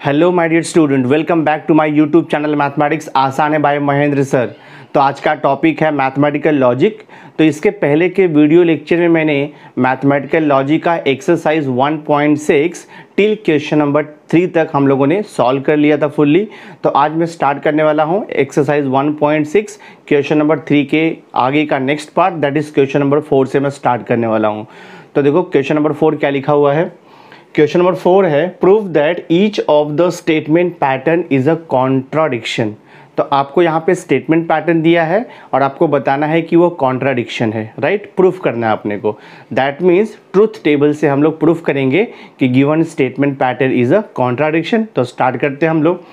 Hello my dear student, welcome back to my YouTube channel mathematics आसान है bye Mahendra sir. तो आज का टॉपिक है मैथमेटिकल लॉजिक। तो इसके पहले के वीडियो लेक्चर में मैंने मैथमेटिकल लॉजिक का एक्सरसाइज 1.6 टिल क्वेश्चन नंबर 3 तक हम लोगों ने सॉल्व कर लिया था फुल्ली। तो आज मैं स्टार्ट करने वाला हूँ एक्सरसाइज 1.6 क्वेश्चन नंबर 3 के आगे का next part, that is question number 4 से मैं स्टार्ट करने वाला हूँ। तो देखो क्वेश्चन नंबर 4 क्या लिखा हुआ है। क्वेश्चन नंबर 4 है, prove that each of the statement pattern is a contradiction. तो आपको यहाँ पे स्टेटमेंट पैटर्न दिया है और आपको बताना है कि वो कॉन्ट्राडिक्शन है, राइट। प्रूफ करना है अपने को। दैट मीन्स ट्रूथ टेबल से हम लोग प्रूफ करेंगे कि given statement pattern is a contradiction. तो स्टार्ट करते हैं हम लोग।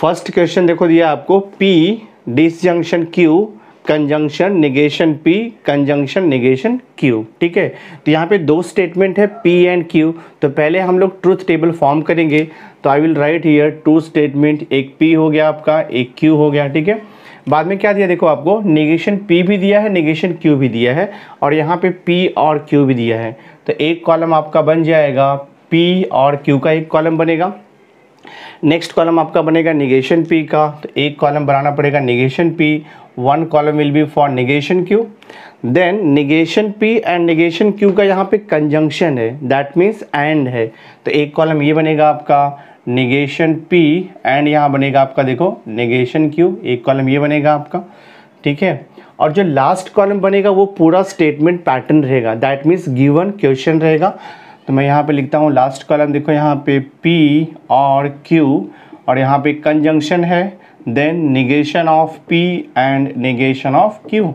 फर्स्ट क्वेश्चन देखो दिया आपको, P disjunction Q conjunction negation P conjunction negation Q, ठीक है। तो यहाँ पे दो स्टेटमेंट है P एंड Q। तो पहले हम लोग ट्रूथ टेबल फॉर्म करेंगे। तो I will write here two statement, एक P हो गया आपका, एक Q हो गया, ठीक है। बाद में क्या दिया देखो आपको, निगेशन P भी दिया है, निगेशन Q भी दिया है और यहाँ पे P और Q भी दिया है। तो एक कॉलम आपका बन जाएगा, P और Q का एक कॉलम बनेगा। नेक्स्ट कॉलम आपका बनेगा निगेशन P का, तो एक कॉलम बनाना पड़ेगा negation P, one column will be for negation Q। Then negation P and negation Q का यहाँ पे कंजंक्शन है, दैट मीन्स एंड है। तो एक कॉलम ये बनेगा आपका निगेशन P एंड यहाँ बनेगा आपका देखो निगेशन Q, एक कॉलम ये बनेगा आपका, ठीक है। और जो लास्ट कॉलम बनेगा वो पूरा स्टेटमेंट पैटर्न रहेगा, दैट मीन्स गिवन क्वेश्चन रहेगा। तो मैं यहाँ पे लिखता हूँ लास्ट कॉलम, देखो यहाँ पे P और Q और यहाँ पे कंजंक्शन है, then negation of P and negation of Q।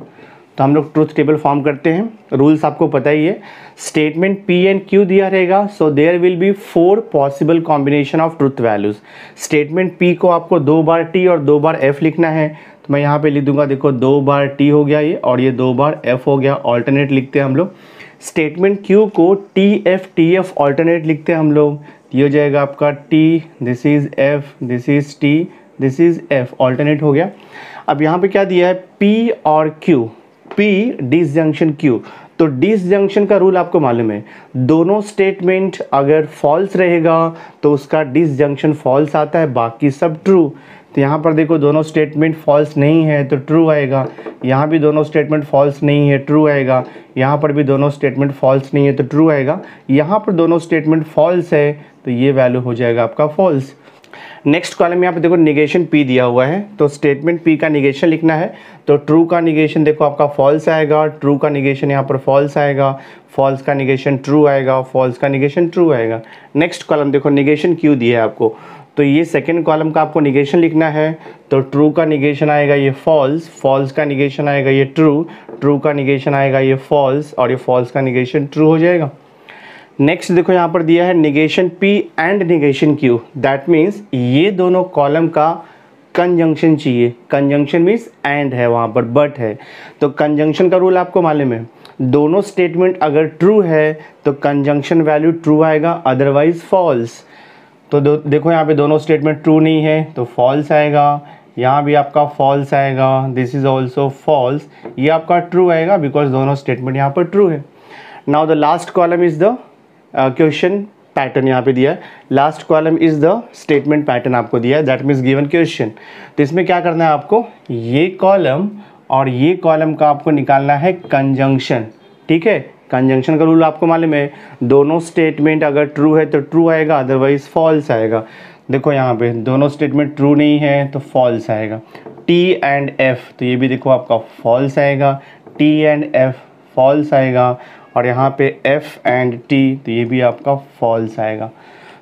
तो हम लोग ट्रूथ टेबल फॉर्म करते हैं। रूल्स आपको पता ही है, स्टेटमेंट P एंड Q दिया रहेगा, so there will be 4 possible combination of truth values. Statement P को आपको 2 बार T और 2 बार F लिखना है। तो मैं यहाँ पे लिख दूंगा, देखो 2 बार T हो गया ये और ये 2 बार F हो गया, ऑल्टरनेट लिखते हैं हम लोग। स्टेटमेंट Q को TF ऑल्टरनेट लिखते हैं हम लोग। ये हो जाएगा आपका T, this is F, this is T, this is F, alternate हो गया। अब यहाँ पे क्या दिया है, P और Q, P डिसजंक्शन Q। तो डिसजंक्शन का रूल आपको मालूम है, दोनों स्टेटमेंट अगर फॉल्स रहेगा तो उसका डिसजंक्शन फॉल्स आता है, बाकी सब ट्रू। तो यहाँ पर देखो दोनों स्टेटमेंट फॉल्स नहीं है तो ट्रू आएगा, यहाँ भी दोनों स्टेटमेंट फॉल्स नहीं है, ट्रू आएगा, यहाँ पर भी दोनों स्टेटमेंट फॉल्स नहीं है तो ट्रू आएगा, यहाँ पर दोनों स्टेटमेंट फॉल्स है तो ये वैल्यू हो जाएगा आपका फॉल्स। नेक्स्ट कॉलम यहाँ पे देखो निगेशन P दिया हुआ है, तो स्टेटमेंट P का निगेशन लिखना है। तो ट्रू का निगेशन देखो आपका फॉल्स आएगा, ट्रू का निगेशन यहाँ पर फॉल्स आएगा, फॉल्स का निगेशन ट्रू आएगा, फॉल्स का निगेशन ट्रू आएगा। नेक्स्ट कॉलम देखो निगेशन Q दिया है आपको, तो ये सेकेंड कॉलम का आपको निगेशन लिखना है। तो ट्रू का निगेशन आएगा ये फॉल्स, फॉल्स का निगेशन आएगा ये ट्रू, ट्रू का निगेशन आएगा ये फॉल्स और ये फॉल्स का निगेशन ट्रू हो जाएगा। नेक्स्ट देखो यहाँ पर दिया है negation P and negation Q, that means ये दोनों कॉलम का कंजंक्शन चाहिए। कंजंक्शन मीन्स एंड है, वहाँ पर बट है। तो कंजंक्शन का रूल आपको मालूम है, दोनों स्टेटमेंट अगर ट्रू है तो कंजंक्शन वैल्यू ट्रू आएगा, अदरवाइज फॉल्स। तो देखो यहाँ पे दोनों स्टेटमेंट ट्रू नहीं है तो फॉल्स आएगा, यहाँ भी आपका फॉल्स आएगा, दिस इज ऑल्सो फॉल्स, ये आपका ट्रू आएगा बिकॉज दोनों स्टेटमेंट यहाँ पर ट्रू है। Now the last column is the question pattern, यहाँ पे दिया है। Last column is the statement pattern आपको दिया है, दैट मीन्स गिवन क्वेश्चन। तो इसमें क्या करना है आपको, ये कॉलम और ये कॉलम का आपको निकालना है कंजंक्शन, ठीक है। कंजंक्शन का रूल आपको मालूम है, दोनों स्टेटमेंट अगर ट्रू है तो ट्रू आएगा, अदरवाइज फॉल्स आएगा। देखो यहाँ पे दोनों स्टेटमेंट ट्रू नहीं है तो फॉल्स आएगा। T एंड F, तो ये भी देखो आपका फॉल्स आएगा, T एंड F फॉल्स आएगा और यहाँ पे F एंड T, तो ये भी आपका फॉल्स आएगा।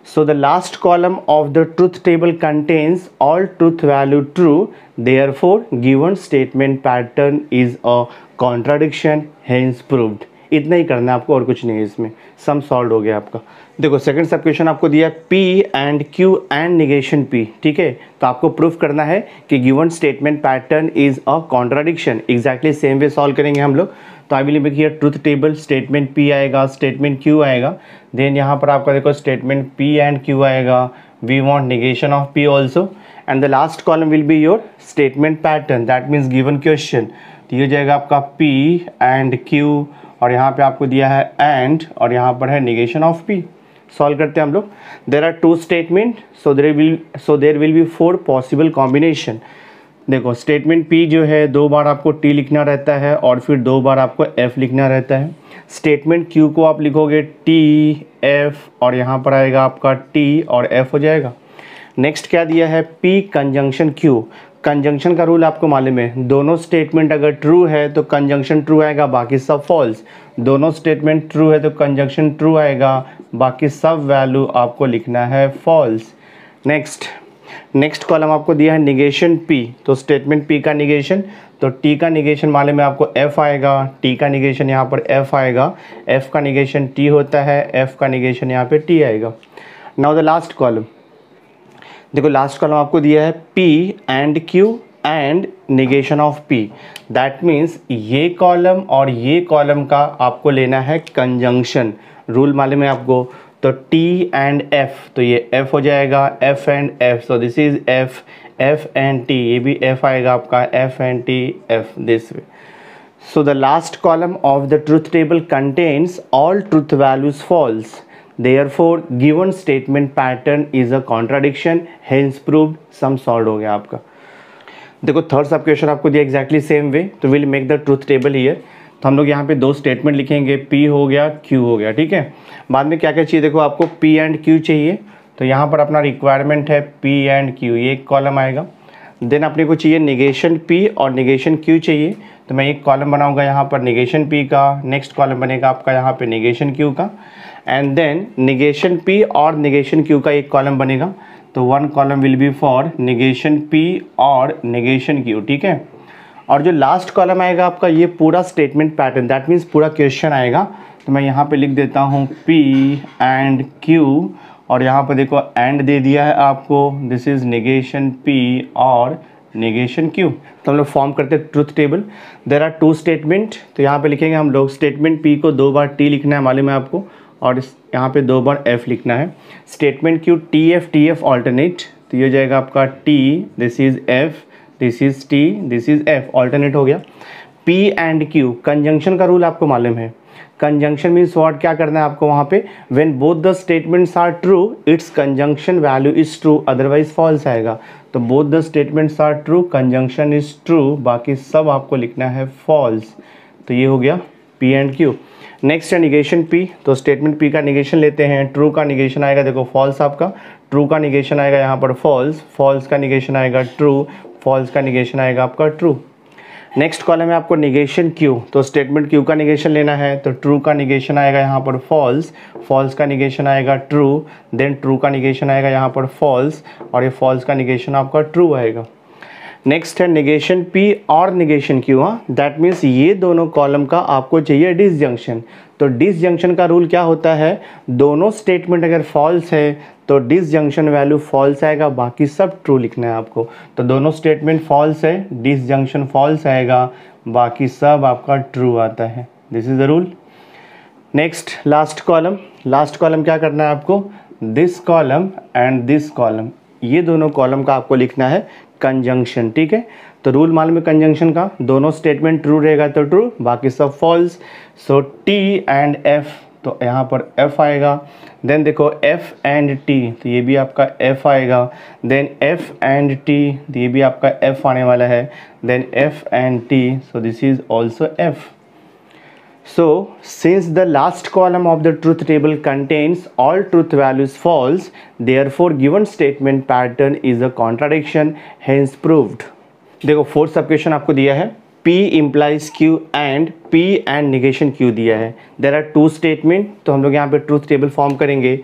सो the last column of the truth table contains all truth value true, therefore given statement pattern is a contradiction, hence proved. इतना ही करना है आपको और कुछ नहीं है इसमें, सम सॉल्व हो गया आपका। देखो सेकंड सब क्वेश्चन आपको दिया है P and Q and negation P, ठीक है। तो आपको प्रूफ करना है कि given statement pattern is a contradiction. Exactly same way solve करेंगे हम लोग। तो I will make here truth table, statement P आएगा, स्टेटमेंट Q आएगा, देन यहाँ पर आपका देखो स्टेटमेंट P एंड Q आएगा, we want negation of P also, and the last column will be your statement pattern, that means given question. तो ये जाएगा आपका P एंड Q और यहाँ पे आपको दिया है एंड और यहाँ पर है निगेशन ऑफ P। सॉल्व करते हैं हम लोग। There are two statement, so there will be 4 possible combination. देखो स्टेटमेंट पी जो है 2 बार आपको टी लिखना रहता है और फिर 2 बार आपको एफ लिखना रहता है। स्टेटमेंट क्यू को आप लिखोगे टी एफ और यहाँ पर आएगा आपका टी और एफ हो जाएगा। नेक्स्ट क्या दिया है, पी कंजंक्शन क्यू। कंजंक्शन का रूल आपको मालूम है, दोनों स्टेटमेंट अगर ट्रू है तो कंजंक्शन ट्रू आएगा, बाकी सब फॉल्स। दोनों स्टेटमेंट ट्रू है तो कंजंक्शन ट्रू आएगा, बाकी सब वैल्यू आपको लिखना है फॉल्स। नेक्स्ट कॉलम आपको दिया है निगेशन पी, तो स्टेटमेंट पी का निगेशन, तो टी का निगेशन मालूम में आपको एफ आएगा, टी का निगेशन यहाँ पर एफ आएगा, एफ का निगेशन टी होता है, एफ का निगेशन यहाँ पे टी आएगा। नाउ द लास्ट कॉलम, देखो लास्ट कॉलम आपको दिया है P and Q and negation of P. That means ये कॉलम और ये कॉलम का आपको लेना है कंजंक्शन। रूल मालूम है आपको, तो T एंड F, तो ये F हो जाएगा, F and F, so this is F, F and T, ये भी F आएगा आपका, F and T, F this way. So the last column of the truth table contains all truth values false, therefore given statement pattern is a contradiction, hence proved, sum solve हो गया आपका। देखो third सब question आपको दिया exactly same वे, तो will make the truth table here. तो हम लोग यहाँ पे 2 स्टेटमेंट लिखेंगे, P हो गया, Q हो गया, ठीक है। बाद में क्या क्या चाहिए, देखो आपको P एंड Q चाहिए, तो यहाँ पर अपना रिक्वायरमेंट है P एंड Q, ये एक कॉलम आएगा। देन अपने को चाहिए निगेशन P और निगेशन Q चाहिए, तो मैं एक कॉलम बनाऊंगा यहाँ पर निगेशन P का, नेक्स्ट कॉलम बनेगा आपका यहाँ पे निगेशन Q का, एंड देन निगेशन P और निगेशन Q का एक कॉलम बनेगा, तो 1 column will be for negation P और निगेशन Q, ठीक है। और जो लास्ट कॉलम आएगा आपका, ये पूरा स्टेटमेंट पैटर्न, दैट मीन्स पूरा क्वेश्चन आएगा, तो मैं यहाँ पे लिख देता हूँ P एंड Q, और यहाँ पर देखो एंड दे दिया है आपको, दिस इज निगेशन P और निगेशन Q। तो हम लोग फॉर्म करते हैं truth table. There are 2 statement, तो यहाँ पे लिखेंगे हम लोग स्टेटमेंट P को 2 बार T लिखना है मालूम है आपको, और यहाँ पे 2 बार F लिखना है। स्टेटमेंट Q TF ऑल्टरनेट, तो ये हो जाएगा आपका T, this is F, this is T, this is F, alternate हो गया। P एंड Q, कंजंक्शन का रूल आपको मालूम है, कंजंक्शन मीन्स व्हाट, क्या करना है आपको वहाँ पे, when both the statements are true its conjunction value is true, otherwise false आएगा। तो both the statements are true, conjunction is true, बाकी सब आपको लिखना है फॉल्स। तो ये हो गया P एंड Q। नेक्स्ट है निगेशन P, तो स्टेटमेंट P का निगेशन लेते हैं, ट्रू का निगेशन आएगा, देखो फॉल्स आपका, ट्रू का निगेशन आएगा यहाँ पर फॉल्स, फॉल्स का निगेशन आएगा ट्रू, फॉल्स का निगेशन आएगा आपका ट्रू। नेक्स्ट कॉलम है आपको निगेशन Q, तो स्टेटमेंट Q का निगेशन लेना है, तो ट्रू का निगेशन आएगा यहाँ पर फॉल्स, फॉल्स का निगेशन आएगा ट्रू, देन ट्रू का निगेशन आएगा यहाँ पर फॉल्स, और ये फॉल्स का निगेशन आपका ट्रू आएगा। नेक्स्ट है निगेशन P और निगेशन Q, हाँ, दैट मीन्स ये दोनों कॉलम का आपको चाहिए डिसजंक्शन। तो डिसजंक्शन का रूल क्या होता है, दोनों स्टेटमेंट अगर फॉल्स है तो डिसजंक्शन वैल्यू फॉल्स आएगा, बाकी सब ट्रू लिखना है आपको। तो दोनों स्टेटमेंट फॉल्स है, डिसजंक्शन फॉल्स आएगा, बाकी सब आपका ट्रू आता है, this is the rule. Next last column क्या करना है आपको, this column and this column, ये दोनों कॉलम का आपको लिखना है कंजंक्शन, ठीक है। तो रूल मालूम है कंजंक्शन का, दोनों स्टेटमेंट ट्रू रहेगा तो ट्रू, बाकी सब false. So T and F, तो यहाँ पर F आएगा, देन देखो F एंड T, तो ये भी आपका F आएगा, देन F एंड T, तो ये भी आपका F आने वाला है, then F and T, so this is also F। So, since the last column of the truth table contains all truth values false, therefore given statement pattern is a contradiction, hence proved. देखो fourth सब question आपको दिया है, P implies Q and P and negation Q दिया है। There are 2 statement, तो हम लोग यहाँ पे ट्रूथ टेबल फॉर्म करेंगे।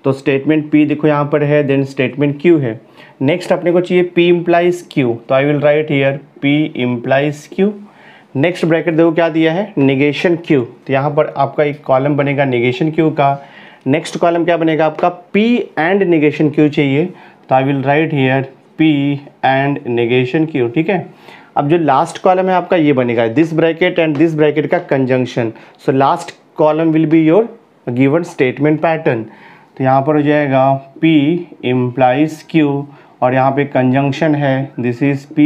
तो स्टेटमेंट P देखो यहाँ पर है, देन स्टेटमेंट Q है। नेक्स्ट अपने को चाहिए P implies Q, तो I will write here P implies Q। Next bracket देखो क्या दिया है, निगेशन Q, तो यहाँ पर आपका एक कॉलम बनेगा निगेशन Q का। नेक्स्ट कॉलम क्या बनेगा आपका, P एंड निगेशन Q चाहिए, तो I will write here P and negation Q, ठीक है। अब जो लास्ट कॉलम है आपका ये बनेगा this bracket and this bracket का conjunction, so last column will be your given statement pattern. तो यहाँ पर हो जाएगा P इम्प्लाइज Q, और यहाँ पे कंजंक्शन है, this is P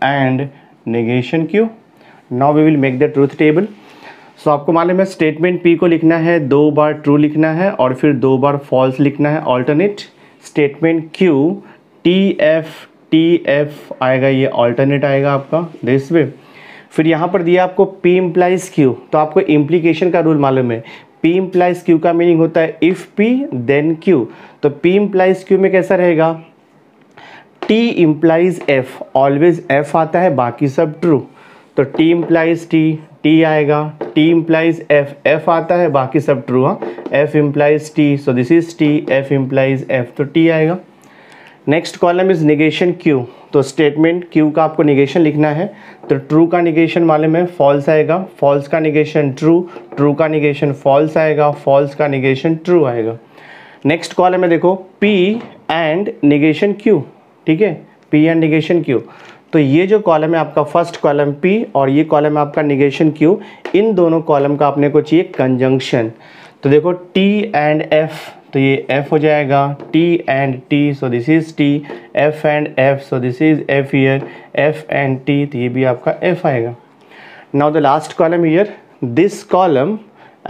and negation Q। Now we will make the truth table. सो आपको मालूम है स्टेटमेंट P को लिखना है 2 बार ट्रू लिखना है और फिर 2 बार फॉल्स लिखना है ऑल्टरनेट। स्टेटमेंट Q TF आएगा, ये ऑल्टरनेट आएगा आपका दिस वे। फिर यहाँ पर दिया आपको P इम्प्लाइज Q, तो आपको इम्प्लीकेशन का रूल मालूम है। P इम्प्लाइज Q का मीनिंग होता है इफ़ P देन Q, तो P इम्प्लाइज Q में कैसा रहेगा, T implies F, always F आता है बाकी सब ट्रू, तो T इम्प्लाइज T आएगा, T इम्प्लाइज F आता है बाकी सब ट्रू, हाँ, F implies T, so this is T, F implies F, तो T आएगा। Next column is negation Q, तो स्टेटमेंट Q का आपको निगेशन लिखना है, तो ट्रू का निगेशन मालूम है फॉल्स आएगा, फॉल्स का निगेशन ट्रू, ट्रू का निगेशन फॉल्स आएगा, फॉल्स का निगेशन ट्रू आएगा। नेक्स्ट कॉलम है देखो P एंड निगेशन Q, ठीक है, P एंड निगेशन Q, तो ये जो कॉलम है आपका फर्स्ट कॉलम P और ये कॉलम है आपका निगेशन Q, इन दोनों कॉलम का अपने को चाहिए कंजंक्शन। तो देखो T एंड F, तो ये F हो जाएगा, T and T, so this is T, F and F, so this is F here, F and T, तो ये भी आपका F आएगा। Now the last column here, this column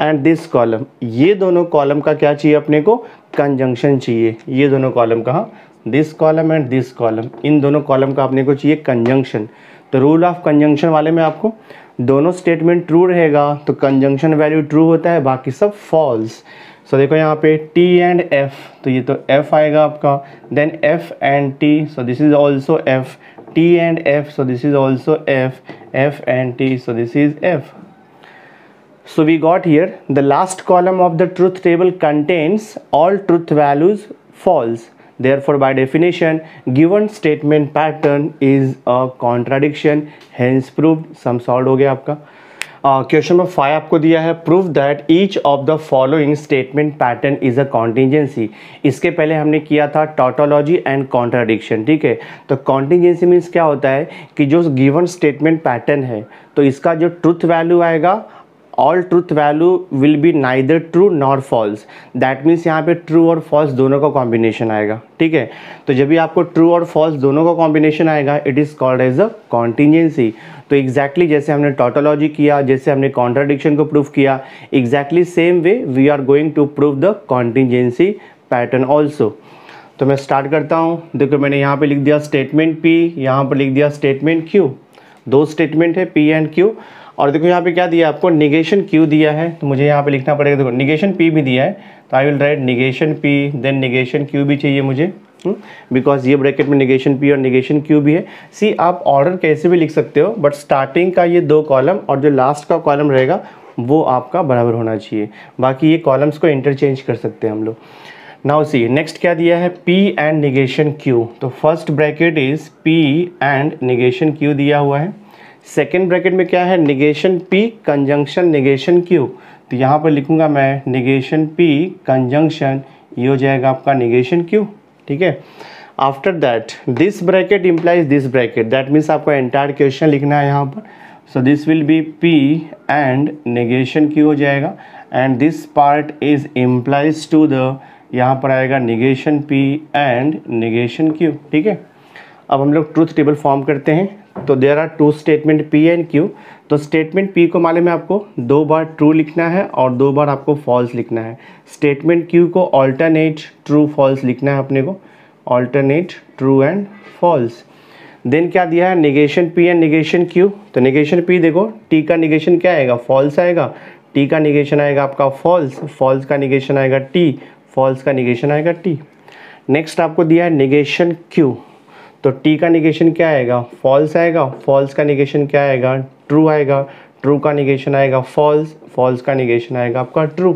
and this column, ये दोनों कॉलम का क्या चाहिए अपने को, कंजंक्शन चाहिए। ये दोनों कॉलम का, this column and this column, इन दोनों कॉलम का अपने को चाहिए कंजंक्शन। तो रूल ऑफ कंजंक्शन वाले में आपको दोनों स्टेटमेंट ट्रू रहेगा तो कंजंक्शन वैल्यू ट्रू होता है, बाकी सब फॉल्स। सो देखो यहाँ पे T एंड F, तो ये तो F आएगा आपका, then F and T, so this is also F, T and F, so this is also F, F and T, so this is F. So we got here the last column of the truth table contains all truth values false. Therefore, by definition, given statement pattern is a contradiction. Hence proved. Sum solved हो गया आपका। Question number 5 आपको दिया है, prove that each of the following statement pattern is a contingency. इसके पहले हमने किया था टॉटोलॉजी एंड कॉन्ट्राडिक्शन, ठीक है। तो कॉन्टिजेंसी मीन्स क्या होता है कि जो गिवन स्टेटमेंट पैटर्न है तो इसका जो ट्रुथ वैल्यू आएगा, all truth value will be neither true nor false. That means यहाँ पे ट्रू और फॉल्स दोनों का कॉम्बिनेशन आएगा, ठीक है। तो जब भी आपको ट्रू और फॉल्स दोनों का कॉम्बिनेशन आएगा, it is called as a contingency. तो एग्जैक्टली जैसे हमने टॉटोलॉजी किया, जैसे हमने कॉन्ट्राडिक्शन को प्रूव किया, exactly same way we are going to prove the contingency pattern also. तो मैं स्टार्ट करता हूँ। देखो मैंने यहाँ पे लिख दिया स्टेटमेंट P, यहाँ पर लिख दिया स्टेटमेंट Q, दो स्टेटमेंट है P एंड Q। और देखो यहाँ पे क्या दिया आपको, निगेशन Q दिया है, तो मुझे यहाँ पे लिखना पड़ेगा, देखो निगेशन P भी दिया है, तो I will write negation P, then negation Q भी चाहिए मुझे, बिकॉज ये ब्रैकेट में निगेशन P और निगेशन Q भी है। सी आप ऑर्डर कैसे भी लिख सकते हो, बट स्टार्टिंग का ये दो कॉलम और जो लास्ट का कॉलम रहेगा वो आपका बराबर होना चाहिए, बाकी ये कॉलम्स को इंटरचेंज कर सकते हैं हम लोग। नाउ सी नेक्स्ट क्या दिया है, P एंड निगेशन Q, तो first bracket is P and negation Q दिया हुआ है। सेकेंड ब्रैकेट में क्या है, negation P conjunction negation Q, तो यहाँ पर लिखूंगा मैं निगेशन P कंजंक्शन, ये हो जाएगा आपका निगेशन Q, ठीक है। After that this bracket implies this bracket, that means आपको एंटायर क्वेश्चन लिखना है यहाँ पर। So this will be P and negation Q हो जाएगा, and this part is implies to the, यहाँ पर आएगा negation P and negation Q, ठीक है। अब हम लोग ट्रूथ टेबल फॉर्म करते हैं। तो there are two statement P and Q। तो स्टेटमेंट P को मालूम है आपको 2 बार ट्रू लिखना है और 2 बार आपको फॉल्स लिखना है। स्टेटमेंट Q को ऑल्टरनेट ट्रू फॉल्स लिखना है अपने को, alternate true and false. Then क्या दिया है, negation P and negation Q। तो निगेशन P देखो, T का निगेशन क्या आएगा, फॉल्स आएगा, T का निगेशन आएगा आपका फॉल्स, फॉल्स का निगेशन आएगा T, फॉल्स का निगेशन आएगा T। नेक्स्ट आपको दिया है निगेशन Q, तो T का निगेशन क्या आएगा, फॉल्स आएगा, फॉल्स का निगेशन क्या आएगा, ट्रू आएगा, ट्रू का निगेशन आएगा फॉल्स, फॉल्स का निगेशन आएगा आपका ट्रू।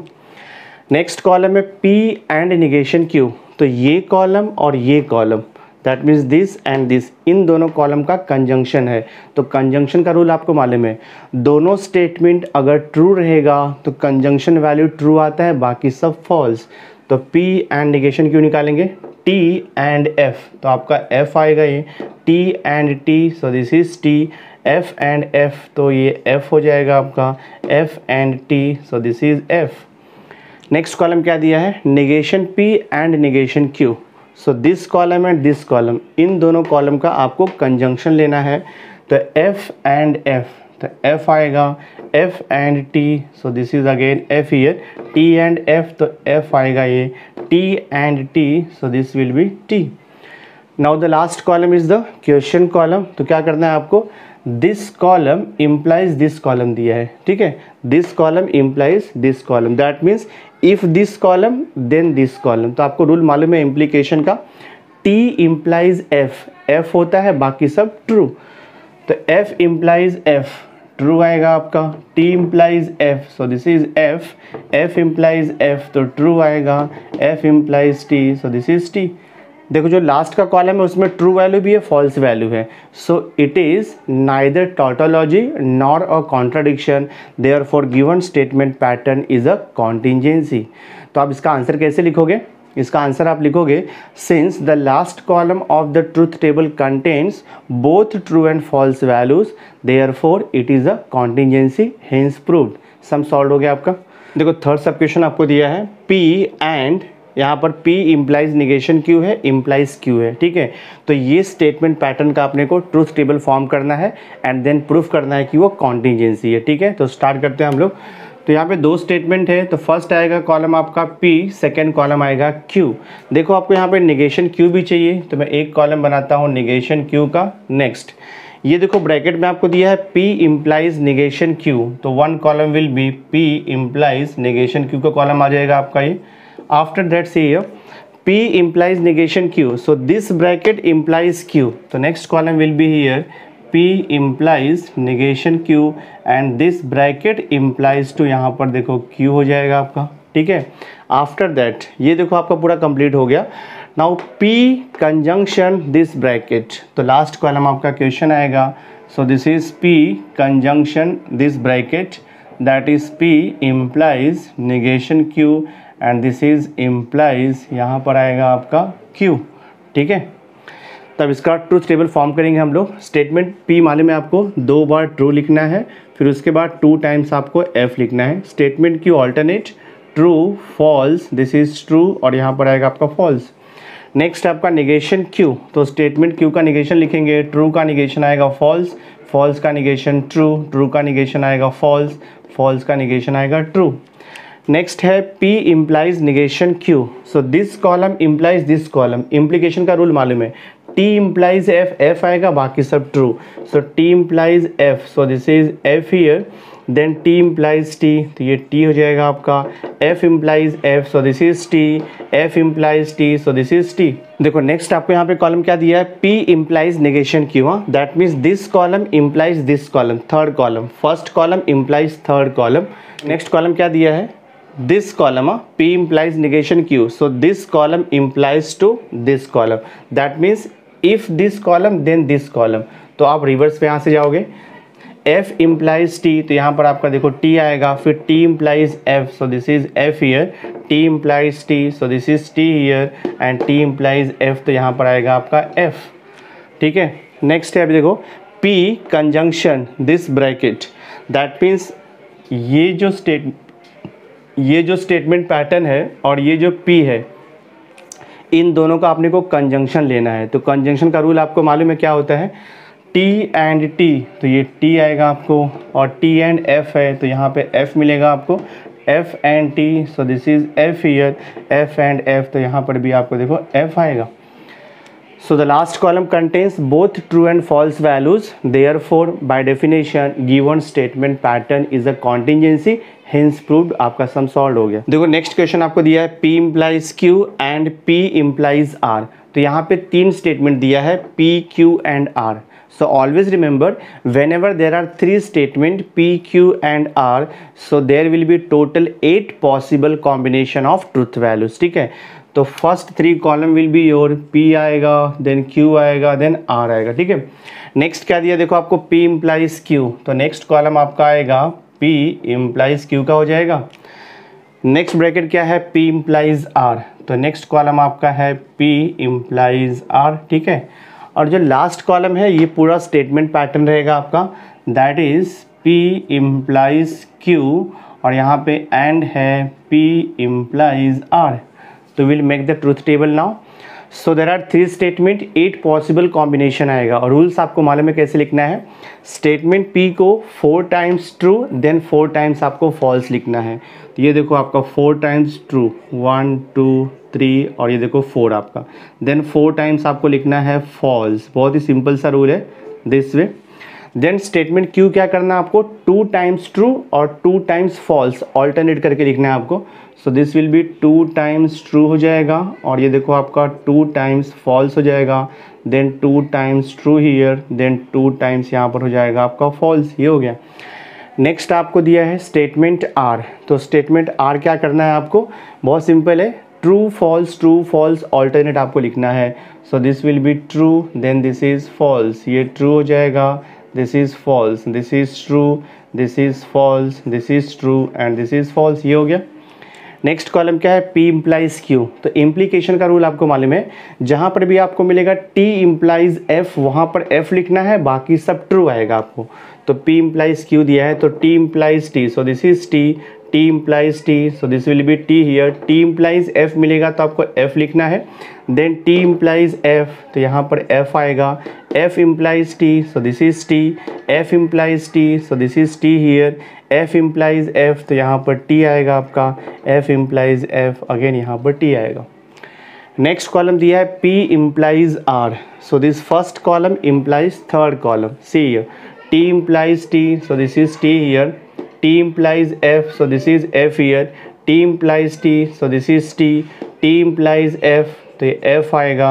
नेक्स्ट कॉलम है P एंड निगेशन Q, तो ये कॉलम और ये column, that means this and this, इन दोनों कॉलम का कंजंक्शन है। तो कंजंक्शन का रूल आपको मालूम है, दोनों स्टेटमेंट अगर ट्रू रहेगा तो कंजंक्शन वैल्यू ट्रू आता है, बाकी सब फॉल्स। तो P एंड निगेशन Q निकालेंगे, T एंड F, तो आपका F आएगा ये, T and T, so this is T, F and F, तो ये F हो जाएगा आपका, F and T, so this is F। Next column क्या दिया है, negation P and negation Q। So this column and this column, इन दोनों कॉलम का आपको कंजंक्शन लेना है। तो F एंड F, तो F आएगा, F and T, so this is again F here, T and F, तो F आएगा ये, T and T, so this will be T। Now the last column is the question column. तो क्या करना है आपको, this column implies this column दिया है, ठीक है, this column implies this column, that means if this column then this column. तो आपको रूल मालूम है इम्प्लीकेशन का, T इम्प्लाइज F, F होता है बाकी सब ट्रू, तो F इम्प्लाइज F, ट्रू आएगा आपका, T implies F, so this is F, F implies F, तो ट्रू आएगा, F implies T, so this is T। देखो जो लास्ट का कॉलम है उसमें ट्रू वैल्यू भी है, फॉल्स वैल्यू है, so it is neither tautology nor a contradiction, therefore given statement pattern is a contingency. तो आप इसका आंसर कैसे लिखोगे, इसका आंसर आप लिखोगे, since the last column of the truth table contains both true and false values, therefore it is a contingency, hence proved. Sum solve हो गया आपका। देखो थर्ड सब क्वेश्चन आपको दिया है, P एंड यहाँ पर P इम्प्लाइज निगेशन Q है, इम्प्लाइज Q है, ठीक है। तो ये स्टेटमेंट पैटर्न का अपने को ट्रूथ टेबल फॉर्म करना है एंड देन प्रूफ करना है कि वो कॉन्टिजेंसी है, ठीक है। तो स्टार्ट करते हैं हम लोग। तो यहाँ पे दो स्टेटमेंट है, तो फर्स्ट आएगा कॉलम आपका P, सेकेंड कॉलम आएगा Q। देखो आपको यहाँ पे निगेशन Q भी चाहिए, तो मैं एक कॉलम बनाता हूँ निगेशन Q का। नेक्स्ट ये देखो ब्रैकेट में आपको दिया है P इम्प्लाइज निगेशन Q, तो one column will be P implies negation Q का कॉलम आ जाएगा आपका ये। After that see here, P implies negation Q, so this bracket implies Q, so next column will be here P implies negation Q and this bracket implies to, यहाँ पर देखो Q हो जाएगा आपका, ठीक है। After that ये देखो आपका पूरा कंप्लीट हो गया। Now P conjunction this bracket, तो लास्ट कॉलम आपका क्वेश्चन आएगा, so this is P conjunction this bracket, that is P implies negation Q and this is implies, यहाँ पर आएगा आपका Q, ठीक है। तब इसका ट्रूथ टेबल फॉर्म करेंगे हम लोग। स्टेटमेंट P मालूम है आपको, दो बार ट्रू लिखना है, फिर उसके बाद 2 टाइम्स आपको F लिखना है। Statement Q alternate true false, this is true और यहाँ पर आएगा आपका फॉल्स। नेक्स्ट आपका निगेशन Q, तो स्टेटमेंट Q का निगेशन लिखेंगे, ट्रू का निगेशन आएगा फॉल्स, फॉल्स का निगेशन ट्रू, ट्रू का निगेशन आएगा फॉल्स, फॉल्स का निगेशन आएगा ट्रू। नेक्स्ट है P implies negation Q, so this column implies this column, implication का रूल मालूम है, T इम्प्लाइज F, F आएगा बाकी सब true, so T implies F, so this is F here, then T implies T, तो ये T हो जाएगा आपका, F implies F, so this is T, F implies T, so this is T। देखो next आपको यहाँ पे कॉलम क्या दिया है, P implies negation Q, that means this column implies this column, third column, first column implies third column. Next column क्या दिया है, this column P implies negation Q, so this column implies to this column, that means if this column then this column। तो आप reverse पे यहाँ से जाओगे, F implies T, तो यहाँ पर आपका देखो T आएगा, फिर T implies F, so this is F here, T implies T, so this is T here and T implies F, तो यहाँ पर आएगा आपका F, ठीक है। नेक्स्ट है अभी देखो P conjunction this bracket, that means ये जो स्टेटमेंट पैटर्न है और ये जो P है, इन दोनों का आपने को कंजंक्शन लेना है। तो कंजंक्शन का रूल आपको मालूम है क्या होता है, T एंड T, तो ये T आएगा आपको, और T एंड F है तो यहाँ पे F मिलेगा आपको, F and T, so this is F here, F and F, तो यहाँ पर भी आपको देखो F आएगा। So the last column contains both true and false values, therefore by definition given statement pattern is a contingency, hence proved। आपका सम solve हो गया। देखो नेक्स्ट क्वेश्चन आपको दिया है P implies Q and P implies R, तो यहाँ पे 3 स्टेटमेंट दिया है P, Q and R। So always remember whenever there are 3 statement P, Q and R, so there will be total 8 possible combination of truth values, ठीक है। तो first 3 column will be your, P आएगा, then Q आएगा, then R आएगा, ठीक है। Next क्या दिया देखो आपको P इम्प्लाइज Q, तो नेक्स्ट कॉलम आपका आएगा P इम्प्लाइज Q का हो जाएगा। नेक्स्ट ब्रैकेट क्या है, P इम्प्लाइज R, तो नेक्स्ट कॉलम आपका है P इम्प्लाइज R, ठीक है। और जो लास्ट कॉलम है ये पूरा स्टेटमेंट पैटर्न रहेगा आपका, that is P implies Q और यहाँ पे एंड है P इम्प्लाइज R। तो will make the truth table now. So there are 3 statement, 8 possible combination आएगा। और रूल्स आपको मालूम है कैसे लिखना है। स्टेटमेंट पी को 4 टाइम्स ट्रू देन 4 टाइम्स आपको फॉल्स लिखना है। तो ये देखो आपका 4 टाइम्स ट्रू, 1 2 3 और ये देखो 4 आपका, देन 4 टाइम्स आपको लिखना है फॉल्स। बहुत ही सिंपल सा रूल है this way. Then statement Q क्या करना है आपको, 2 टाइम्स ट्रू और 2 टाइम्स फॉल्स ऑल्टरनेट करके लिखना है आपको। सो this will B 2 times true हो जाएगा और ये देखो आपका 2 टाइम्स फॉल्स हो जाएगा, then 2 times true here, then 2 times यहाँ पर हो जाएगा आपका फॉल्स। ये हो गया। नेक्स्ट आपको दिया है स्टेटमेंट आर। तो स्टेटमेंट आर क्या करना है आपको, बहुत सिंपल है, ट्रू फॉल्स ऑल्टरनेट आपको लिखना है। So this will be true then this is false, ये ट्रू हो जाएगा, this is false, this is true, this is false, this is true and this is false. ये हो गया। नेक्स्ट कॉलम क्या है, P इम्प्लाइज Q। तो implication का रूल आपको मालूम है, जहाँ पर भी आपको मिलेगा T इम्प्लाइज F वहाँ पर F लिखना है, बाकी सब ट्रू आएगा आपको। तो P इम्प्लाइज Q दिया है तो T implies T, so this is T, T implies T, so this will be T here. T implies F मिलेगा तो आपको F लिखना है, देन T इम्प्लाइज F तो यहाँ पर F आएगा, F implies T, so this is T, F implies T, so this is T here, F implies F तो यहाँ पर T आएगा आपका, F इम्प्लाइज F अगेन यहाँ पर T आएगा। नेक्स्ट कॉलम दिया है P implies R, so this first column implies third column. C here, T implies T, so this is T here, T implies F, so this is F here, T implies T, so this is T, T implies F, तो ये F आएगा,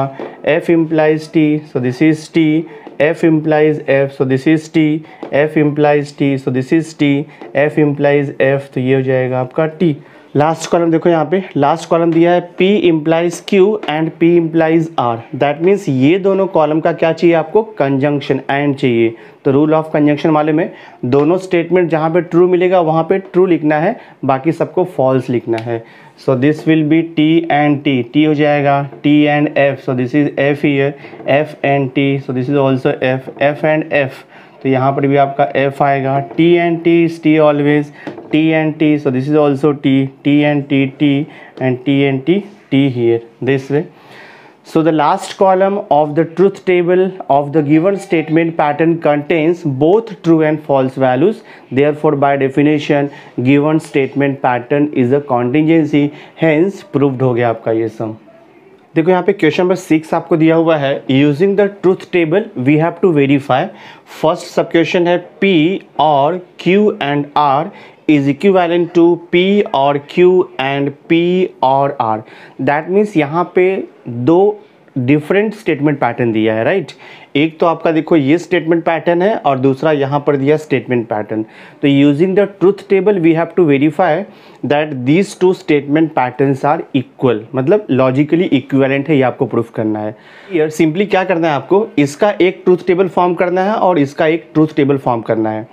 F implies T, so this is T, F implies F, so this is T, F implies T, so this is T, F implies F, तो ये हो जाएगा आपका T। Last column देखो यहाँ पे, लास्ट कॉलम दिया है P implies Q and P implies R। That means ये दोनों कॉलम का क्या चाहिए आपको, कंजंक्शन, एंड चाहिए। तो रूल ऑफ कंजंक्शन मालूम है, दोनों स्टेटमेंट जहाँ पे ट्रू मिलेगा वहाँ पे ट्रू लिखना है, बाकी सबको फॉल्स लिखना है। So this will be T and T, T हो जाएगा T and F, so this is F here, F and T, so this is also F, F and F, तो यहाँ पर भी आपका F आएगा, T and T is T always, T and T, so this is also T, T and T, T and T and T, T here, this way. So the last column of the truth table of the given statement pattern contains both true and false values. Therefore, by definition, given statement pattern is a contingency. Hence, proved हो गया आपका ये सम। देखो यहाँ पे question number 6 आपको दिया हुआ है, using the truth table we have to verify. First sub question है P और Q and R is equivalent to P और Q and P और R। दैट मीन्स यहाँ पे दो डिफरेंट स्टेटमेंट पैटर्न दिया है, राइट। एक तो आपका देखो ये स्टेटमेंट पैटर्न है और दूसरा यहाँ पर दिया स्टेटमेंट पैटर्न। तो using the truth table we have to verify that these two statement patterns are equal, मतलब लॉजिकली इक्विवेलेंट है, ये आपको प्रूफ करना है। यार सिंपली क्या करना है आपको, इसका एक ट्रूथ टेबल फॉर्म करना है और इसका एक ट्रूथ टेबल फॉर्म करना है।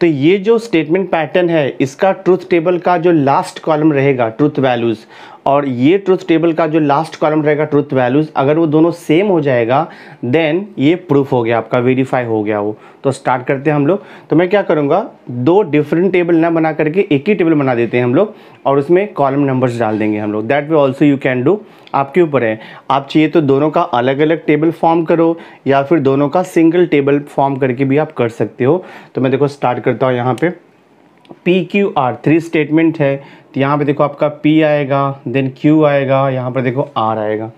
तो ये जो स्टेटमेंट पैटर्न है इसका ट्रूथ टेबल का जो लास्ट कॉलम रहेगा ट्रूथ वैल्यूज़, और ये ट्रूथ टेबल का जो लास्ट कॉलम रहेगा ट्रूथ वैल्यूज़, अगर वो दोनों सेम हो जाएगा देन ये प्रूफ हो गया आपका, वेरीफाई हो गया वो। तो स्टार्ट करते हैं हम लोग। तो मैं क्या करूँगा, दो डिफरेंट टेबल ना बना करके एक ही टेबल बना देते हैं हम लोग और उसमें कॉलम नंबर्स डाल देंगे हम लोग। That way also you can do, आपके ऊपर है। आप चाहिए तो दोनों का अलग अलग टेबल फॉर्म करो या फिर दोनों का सिंगल टेबल फॉर्म करके भी आप कर सकते हो। तो मैं देखो स्टार्ट करता हूँ। यहाँ पे PQR 3 स्टेटमेंट है, तो यहाँ पे देखो आपका P आएगा, देन Q आएगा, यहाँ पर देखो R आएगा।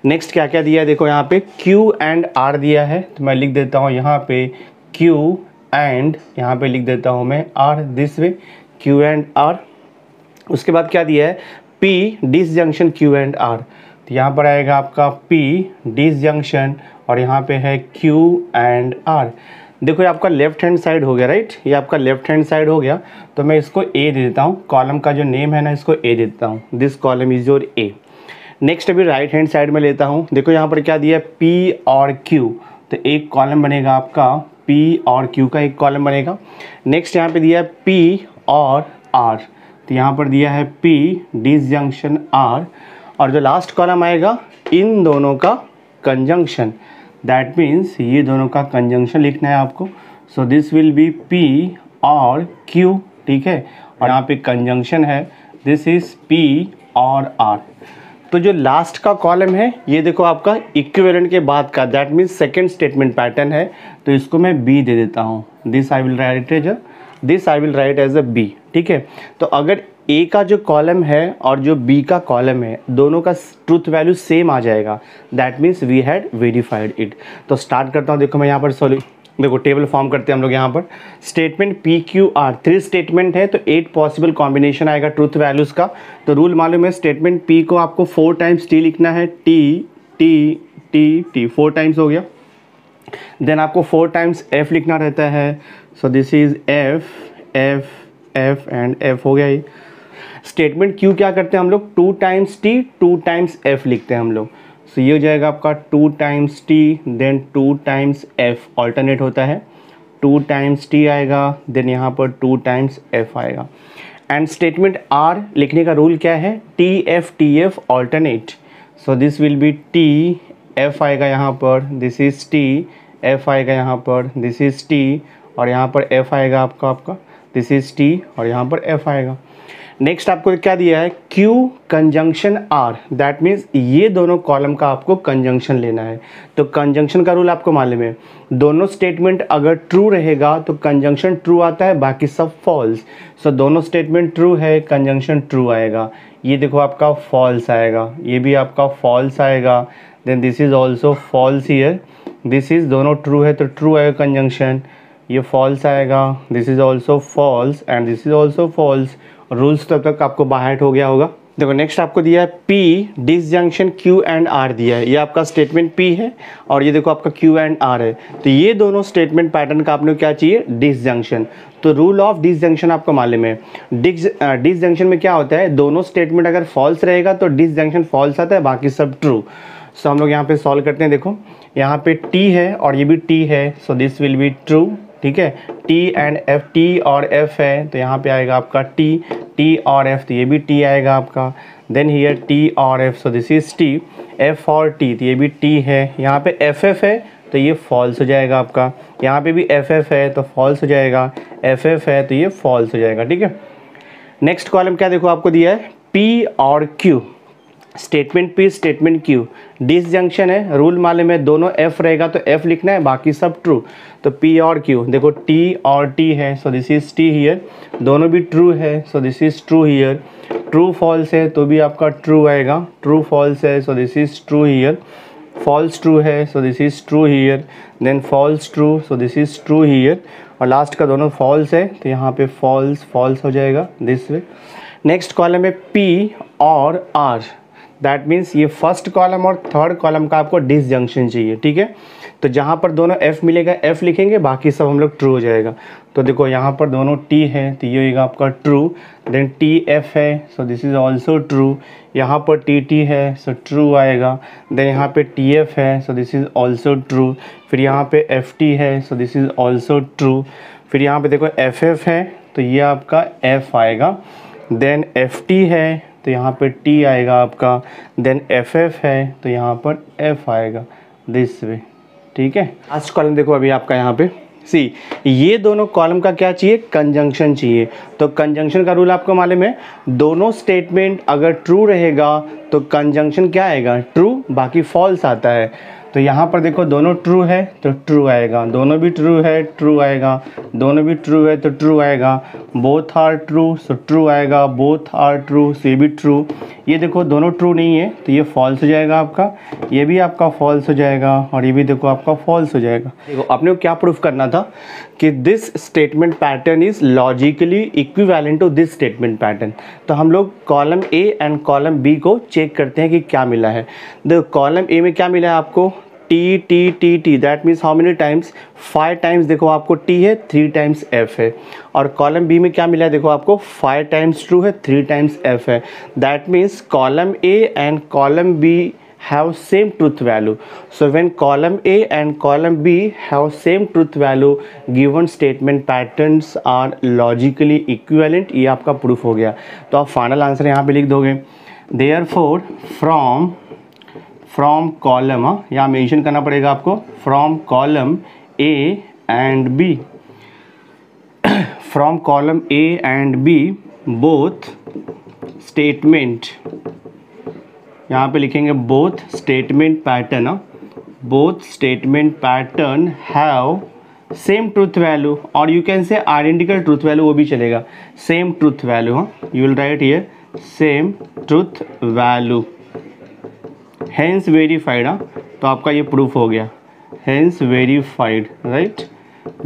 नेक्स्ट क्या क्या दिया है, देखो यहाँ पे Q एंड R दिया है, तो मैं लिख देता हूँ यहाँ पे Q एंड यहाँ पे लिख देता हूँ मैं R, this way Q and R। उसके बाद क्या दिया है, P disjunction Q and R, तो यहाँ पर आएगा आपका P डिसजंक्शन और यहाँ पे है Q एंड R। देखो ये आपका लेफ्ट हैंड साइड हो गया, राइट, ये आपका लेफ्ट हैंड साइड हो गया, तो मैं इसको A दे देता हूँ, कॉलम का जो नेम है ना इसको A दे देता हूँ, this column is your A। Next अभी राइट हैंड साइड में लेता हूँ, देखो यहाँ पर क्या दिया है P और Q, तो एक कॉलम बनेगा आपका P और Q का एक कॉलम बनेगा। नेक्स्ट यहाँ पे दिया है P और R, तो यहाँ पर दिया है P डिसजंक्शन R, और जो लास्ट कॉलम आएगा इन दोनों का कंजंक्शन, दैट मीन्स ये दोनों का कंजंक्शन लिखना है आपको। सो दिस विल बी P और Q, ठीक है, और यहाँ पे कंजंक्शन है, दिस इज P और R। तो जो लास्ट का कॉलम है ये देखो आपका इक्विवेलेंट के बाद का, that means second statement pattern है, तो इसको मैं बी दे देता हूँ। This I will write as a B, ठीक है। तो अगर ए का जो कॉलम है और जो बी का कॉलम है दोनों का ट्रूथ वैल्यू सेम आ जाएगा, that means we had verified it. तो स्टार्ट करता हूँ, देखो मैं यहाँ पर देखो टेबल फॉर्म करते हैं हम लोग यहाँ पर। Statement P Q R 3 statement है तो 8 पॉसिबल कॉम्बिनेशन आएगा ट्रूथ वैल्यूज़ का। तो रूल मालूम है, स्टेटमेंट पी को आपको 4 टाइम्स टी लिखना है, T T T T 4 times हो गया। देन आपको 4 टाइम्स एफ लिखना रहता है, so this is F F F and F हो गया ये। स्टेटमेंट क्यू क्या करते हैं हम लोग, 2 टाइम्स टी 2 टाइम्स एफ लिखते हैं हम लोग। सो ये हो जाएगा आपका 2 times T then 2 times F, alternate होता है, 2 टाइम्स टी आएगा देन यहाँ पर 2 टाइम्स एफ आएगा। एंड स्टेटमेंट आर लिखने का रूल क्या है, T F alternate. So this will be T F आएगा यहाँ पर, दिस इज टी एफ आएगा यहाँ पर, दिस इज टी और यहाँ पर एफ आएगा आपका दिस इज टी और यहाँ पर एफ आएगा। नेक्स्ट आपको क्या दिया है, Q conjunction R, that means ये दोनों कॉलम का आपको कंजंक्शन लेना है। तो कंजंक्शन का रूल आपको मालूम है, दोनों स्टेटमेंट अगर ट्रू रहेगा तो कंजंक्शन ट्रू आता है, बाकी सब फॉल्स। सो दोनों स्टेटमेंट ट्रू है, कंजंक्शन ट्रू आएगा। ये देखो आपका फॉल्स आएगा, ये भी आपका फॉल्स आएगा, then this is also false here, this is दोनों ट्रू है तो ट्रू आएगा कंजंक्शन, ये फॉल्स आएगा, this is also false and this is also false. Rules तब तक आपको बाहर हो गया होगा। देखो नेक्स्ट आपको दिया है P disjunction Q and R दिया है, ये आपका स्टेटमेंट P है और ये देखो आपका Q एंड R है। तो ये दोनों स्टेटमेंट पैटर्न का आपने क्या चाहिए, डिसजंक्शन। तो रूल ऑफ डिसजंक्शन आपको मालूम है, डिसजंक्शन में क्या होता है, दोनों स्टेटमेंट अगर फॉल्स रहेगा तो डिसजंक्शन फॉल्स आता है, बाकी सब ट्रू। सो हम लोग यहाँ पे सॉल्व करते हैं। देखो यहाँ पे T है और ये भी T है, so this will be true, ठीक है। T एंड F, T और F है तो यहाँ पे आएगा आपका T और F, तो ये भी T आएगा आपका। देन हियर T और F, so this is T, F और T तो ये भी T है। यहाँ पे FF है तो ये फॉल्स हो जाएगा आपका, यहाँ पे भी FF है तो फॉल्स हो जाएगा, FF है तो ये फॉल्स हो जाएगा, ठीक है। नेक्स्ट कॉलम क्या देखो आपको दिया है, P और Q, statement P statement Q, disjunction है, रूल मालूम है, दोनों F रहेगा तो F लिखना है, बाकी सब ट्रू। तो P और Q, देखो T और T है, so this is T here, दोनों भी ट्रू है, so this is true here. True false है तो भी आपका ट्रू आएगा, ट्रू फॉल्स है so this is true here, false true है so this is true here, then false true so this is true here, और last का दोनों फॉल्स है तो यहाँ पे फॉल्स फॉल्स हो जाएगा दिस वे। नेक्स्ट कॉलम है P और R, दैट मीन्स ये फर्स्ट कॉलम और थर्ड कॉलम का आपको डिसजंक्शन चाहिए, ठीक है। तो जहाँ पर दोनों F मिलेगा F लिखेंगे, बाकी सब हम लोग ट्रू हो जाएगा। तो देखो यहाँ पर दोनों T है तो ये होगा आपका ट्रू, देन TF है so this is also true, यहाँ पर TT है सो ट्रू आएगा, देन यहाँ पे TF है so this is also true, फिर यहाँ पे FT है so this is also true, फिर यहाँ पे देखो FF है तो ये आपका F आएगा, देन FT है तो यहाँ पे T आएगा आपका, देन FF है तो यहाँ पर F आएगा दिस वे, ठीक है। लास्ट कॉलम देखो अभी आपका यहाँ पे सी, ये दोनों कॉलम का क्या चाहिए, कंजंक्शन चाहिए। तो कंजंक्शन का रूल आपको मालूम है, दोनों स्टेटमेंट अगर ट्रू रहेगा तो कंजंक्शन क्या आएगा, ट्रू, बाकी फॉल्स आता है। तो यहाँ पर देखो दोनों ट्रू है तो ट्रू आएगा, दोनों भी ट्रू है ट्रू आएगा, दोनों भी ट्रू है तो ट्रू आएगा, both are true so true आएगा, बोथ आर ट्रू सो ये भी ट्रू। ये देखो दोनों ट्रू नहीं है तो ये फॉल्स हो जाएगा आपका, ये भी आपका फॉल्स हो जाएगा और ये भी देखो आपका फॉल्स हो जाएगा। देखो आपने को क्या प्रूफ करना था कि this statement pattern is logically equivalent to this statement pattern. तो हम लोग column A and column B को चेक करते हैं कि क्या मिला है। देखो कॉलम A में क्या मिला है आपको, T, that means how many times, 5 times देखो आपको T है, 3 टाइम्स F है। और कॉलम B में क्या मिला है देखो आपको, 5 टाइम्स ट्रू है, 3 टाइम्स F है। That means column A and column B have same truth value. So when column A and column B have same truth value, given statement patterns are logically equivalent, ये आपका proof हो गया। तो आप final answer यहाँ पे लिख दोगे, therefore from column, यहाँ मेंशन करना पड़ेगा आपको, from column A and B, from column A and B both statement यहाँ पे लिखेंगे both statement pattern, both statement pattern have same truth value, और you can say identical truth value, वो भी चलेगा, सेम ट्रूथ वैल्यू। हाँ, you will write here same truth value, hence verified. हाँ, तो आपका ये प्रूफ हो गया, hence verified, right.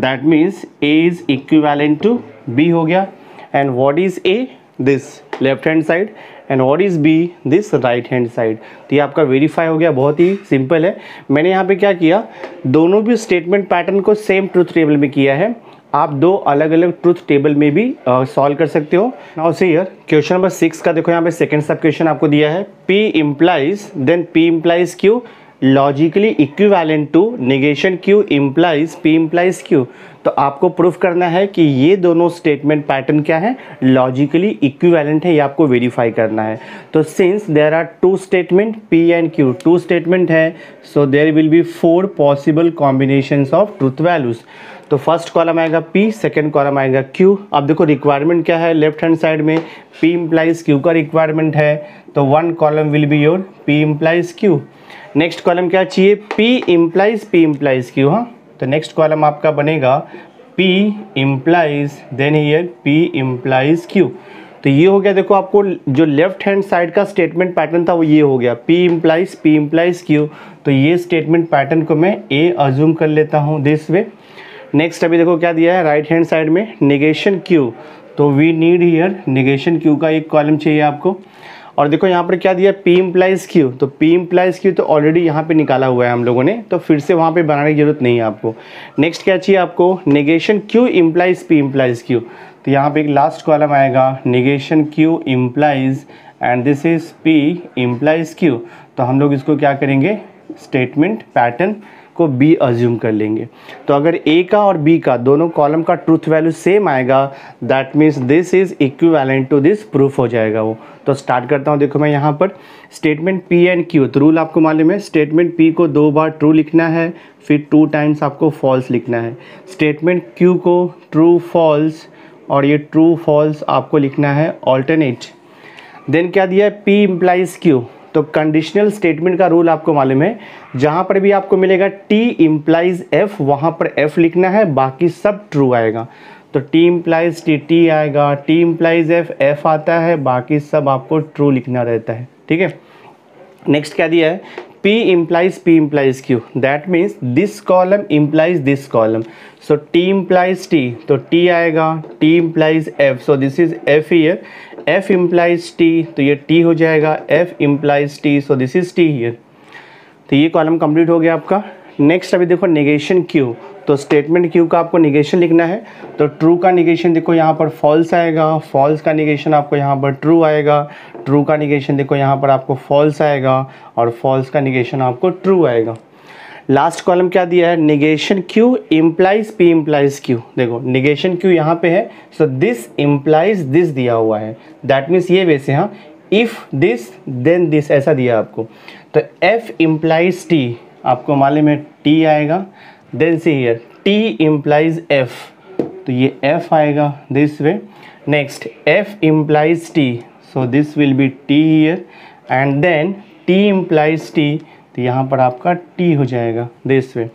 That means A is equivalent to B हो गया, and what is A, this left hand side, and what is B, this right hand side. तो ये आपका वेरीफाई हो गया, बहुत ही सिंपल है। मैंने यहाँ पे क्या किया, दोनों भी स्टेटमेंट पैटर्न को सेम ट्रूथ टेबल में किया है, आप दो अलग अलग ट्रूथ टेबल में भी सॉल्व कर सकते हो। Now see here question number 6 का देखो, यहाँ पे सेकंड सब क्वेश्चन आपको दिया है, P implies, then P implies Q logically equivalent to negation Q implies P implies Q। तो आपको प्रूफ करना है कि ये दोनों स्टेटमेंट पैटर्न क्या है, लॉजिकली इक्विवेलेंट है, ये आपको वेरीफाई करना है। तो since there are two statement P and Q, two statement है, so there will be 4 possible combinations of truth values. तो फर्स्ट कॉलम आएगा P, सेकेंड कॉलम आएगा Q। अब देखो रिक्वायरमेंट क्या है, लेफ्ट हैंड साइड में P implies Q का रिक्वायरमेंट है, तो one column will be your P implies Q। Next column क्या चाहिए, P implies Q। हाँ, तो नेक्स्ट कॉलम आपका बनेगा P implies, then here P implies Q। तो ये हो गया, देखो आपको जो लेफ्ट हैंड साइड का स्टेटमेंट पैटर्न था वो ये हो गया, P implies Q। तो ये स्टेटमेंट पैटर्न को मैं A अज्यूम कर लेता हूँ दिस वे। नेक्स्ट अभी देखो क्या दिया है, राइट हैंड साइड में नेगेशन Q, तो we need here negation Q का एक कॉलम चाहिए आपको। और देखो यहाँ पर क्या दिया, P implies Q, तो P implies Q तो ऑलरेडी यहाँ पे निकाला हुआ है हम लोगों ने, तो फिर से वहाँ पे बनाने की जरूरत नहीं है आपको। नेक्स्ट क्या चाहिए आपको, negation Q implies P implies Q, तो यहाँ पे एक लास्ट कॉलम आएगा, negation Q implies and this is P implies Q। तो हम लोग इसको क्या करेंगे, स्टेटमेंट पैटर्न को B अज्यूम कर लेंगे। तो अगर A का और B का दोनों कॉलम का ट्रूथ वैल्यू सेम आएगा, that means this is equivalent to this, proof हो जाएगा वो। तो स्टार्ट करता हूँ, देखो मैं यहाँ पर स्टेटमेंट P एंड Q, तो रूल आपको मालूम है, स्टेटमेंट P को 2 बार ट्रू लिखना है, फिर 2 टाइम्स आपको फॉल्स लिखना है। स्टेटमेंट Q को ट्रू फॉल्स, और ये ट्रू फॉल्स आपको लिखना है ऑल्टरनेट। देन क्या दिया है, P implies Q, तो कंडीशनल स्टेटमेंट का रूल आपको मालूम है, जहाँ पर भी आपको मिलेगा T implies F, वहाँ पर F लिखना है, बाकी सब ट्रू आएगा। तो T implies T, T आएगा, T implies F, F आता है, बाकी सब आपको ट्रू लिखना रहता है, ठीक है। नेक्स्ट क्या दिया है, P implies Q, that means this column implies this column, so T implies T, तो T आएगा, T implies F, so this is F here, F implies T, तो ये T हो जाएगा, F implies T, so this is T here. तो ये column complete हो गया आपका। नेक्स्ट अभी देखो नेगेशन Q, तो स्टेटमेंट Q का आपको निगेशन लिखना है, तो ट्रू का निगेशन देखो यहाँ पर फॉल्स आएगा, फॉल्स का निगेशन आपको यहाँ पर ट्रू आएगा, ट्रू का निगेशन देखो यहाँ पर आपको फॉल्स आएगा, और फॉल्स का निगेशन आपको ट्रू आएगा। लास्ट कॉलम क्या दिया है, negation Q implies P implies Q, देखो निगेशन Q यहाँ पे है, सो दिस implies दिस दिया हुआ है, दैट मीन्स ये वैसे, हाँ, इफ दिस देन दिस ऐसा दिया आपको। तो F implies T, आपको मालूम है T आएगा, then see here T implies F, तो ये F आएगा this way. Next F implies T, so this will be T here, and then T implies T, तो यहाँ पर आपका T हो जाएगा दिस वे।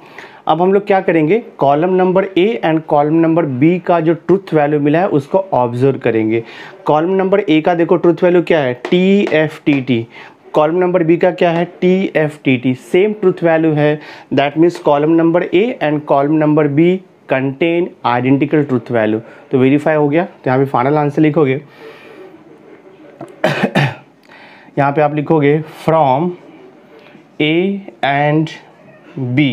अब हम लोग क्या करेंगे, column number A and column number B का जो ट्रूथ वैल्यू मिला है उसको ऑब्जर्व करेंगे। कॉलम नंबर A का देखो ट्रूथ वैल्यू क्या है, TFTT, कॉलम नंबर B का क्या है, TFTT, सेम ट्रूथ वैल्यू है, that means column number A and column number B contain identical truth value. तो वेरीफाई हो गया, तो यहाँ पे फाइनल आंसर लिखोगे यहाँ पे आप लिखोगे from A and B,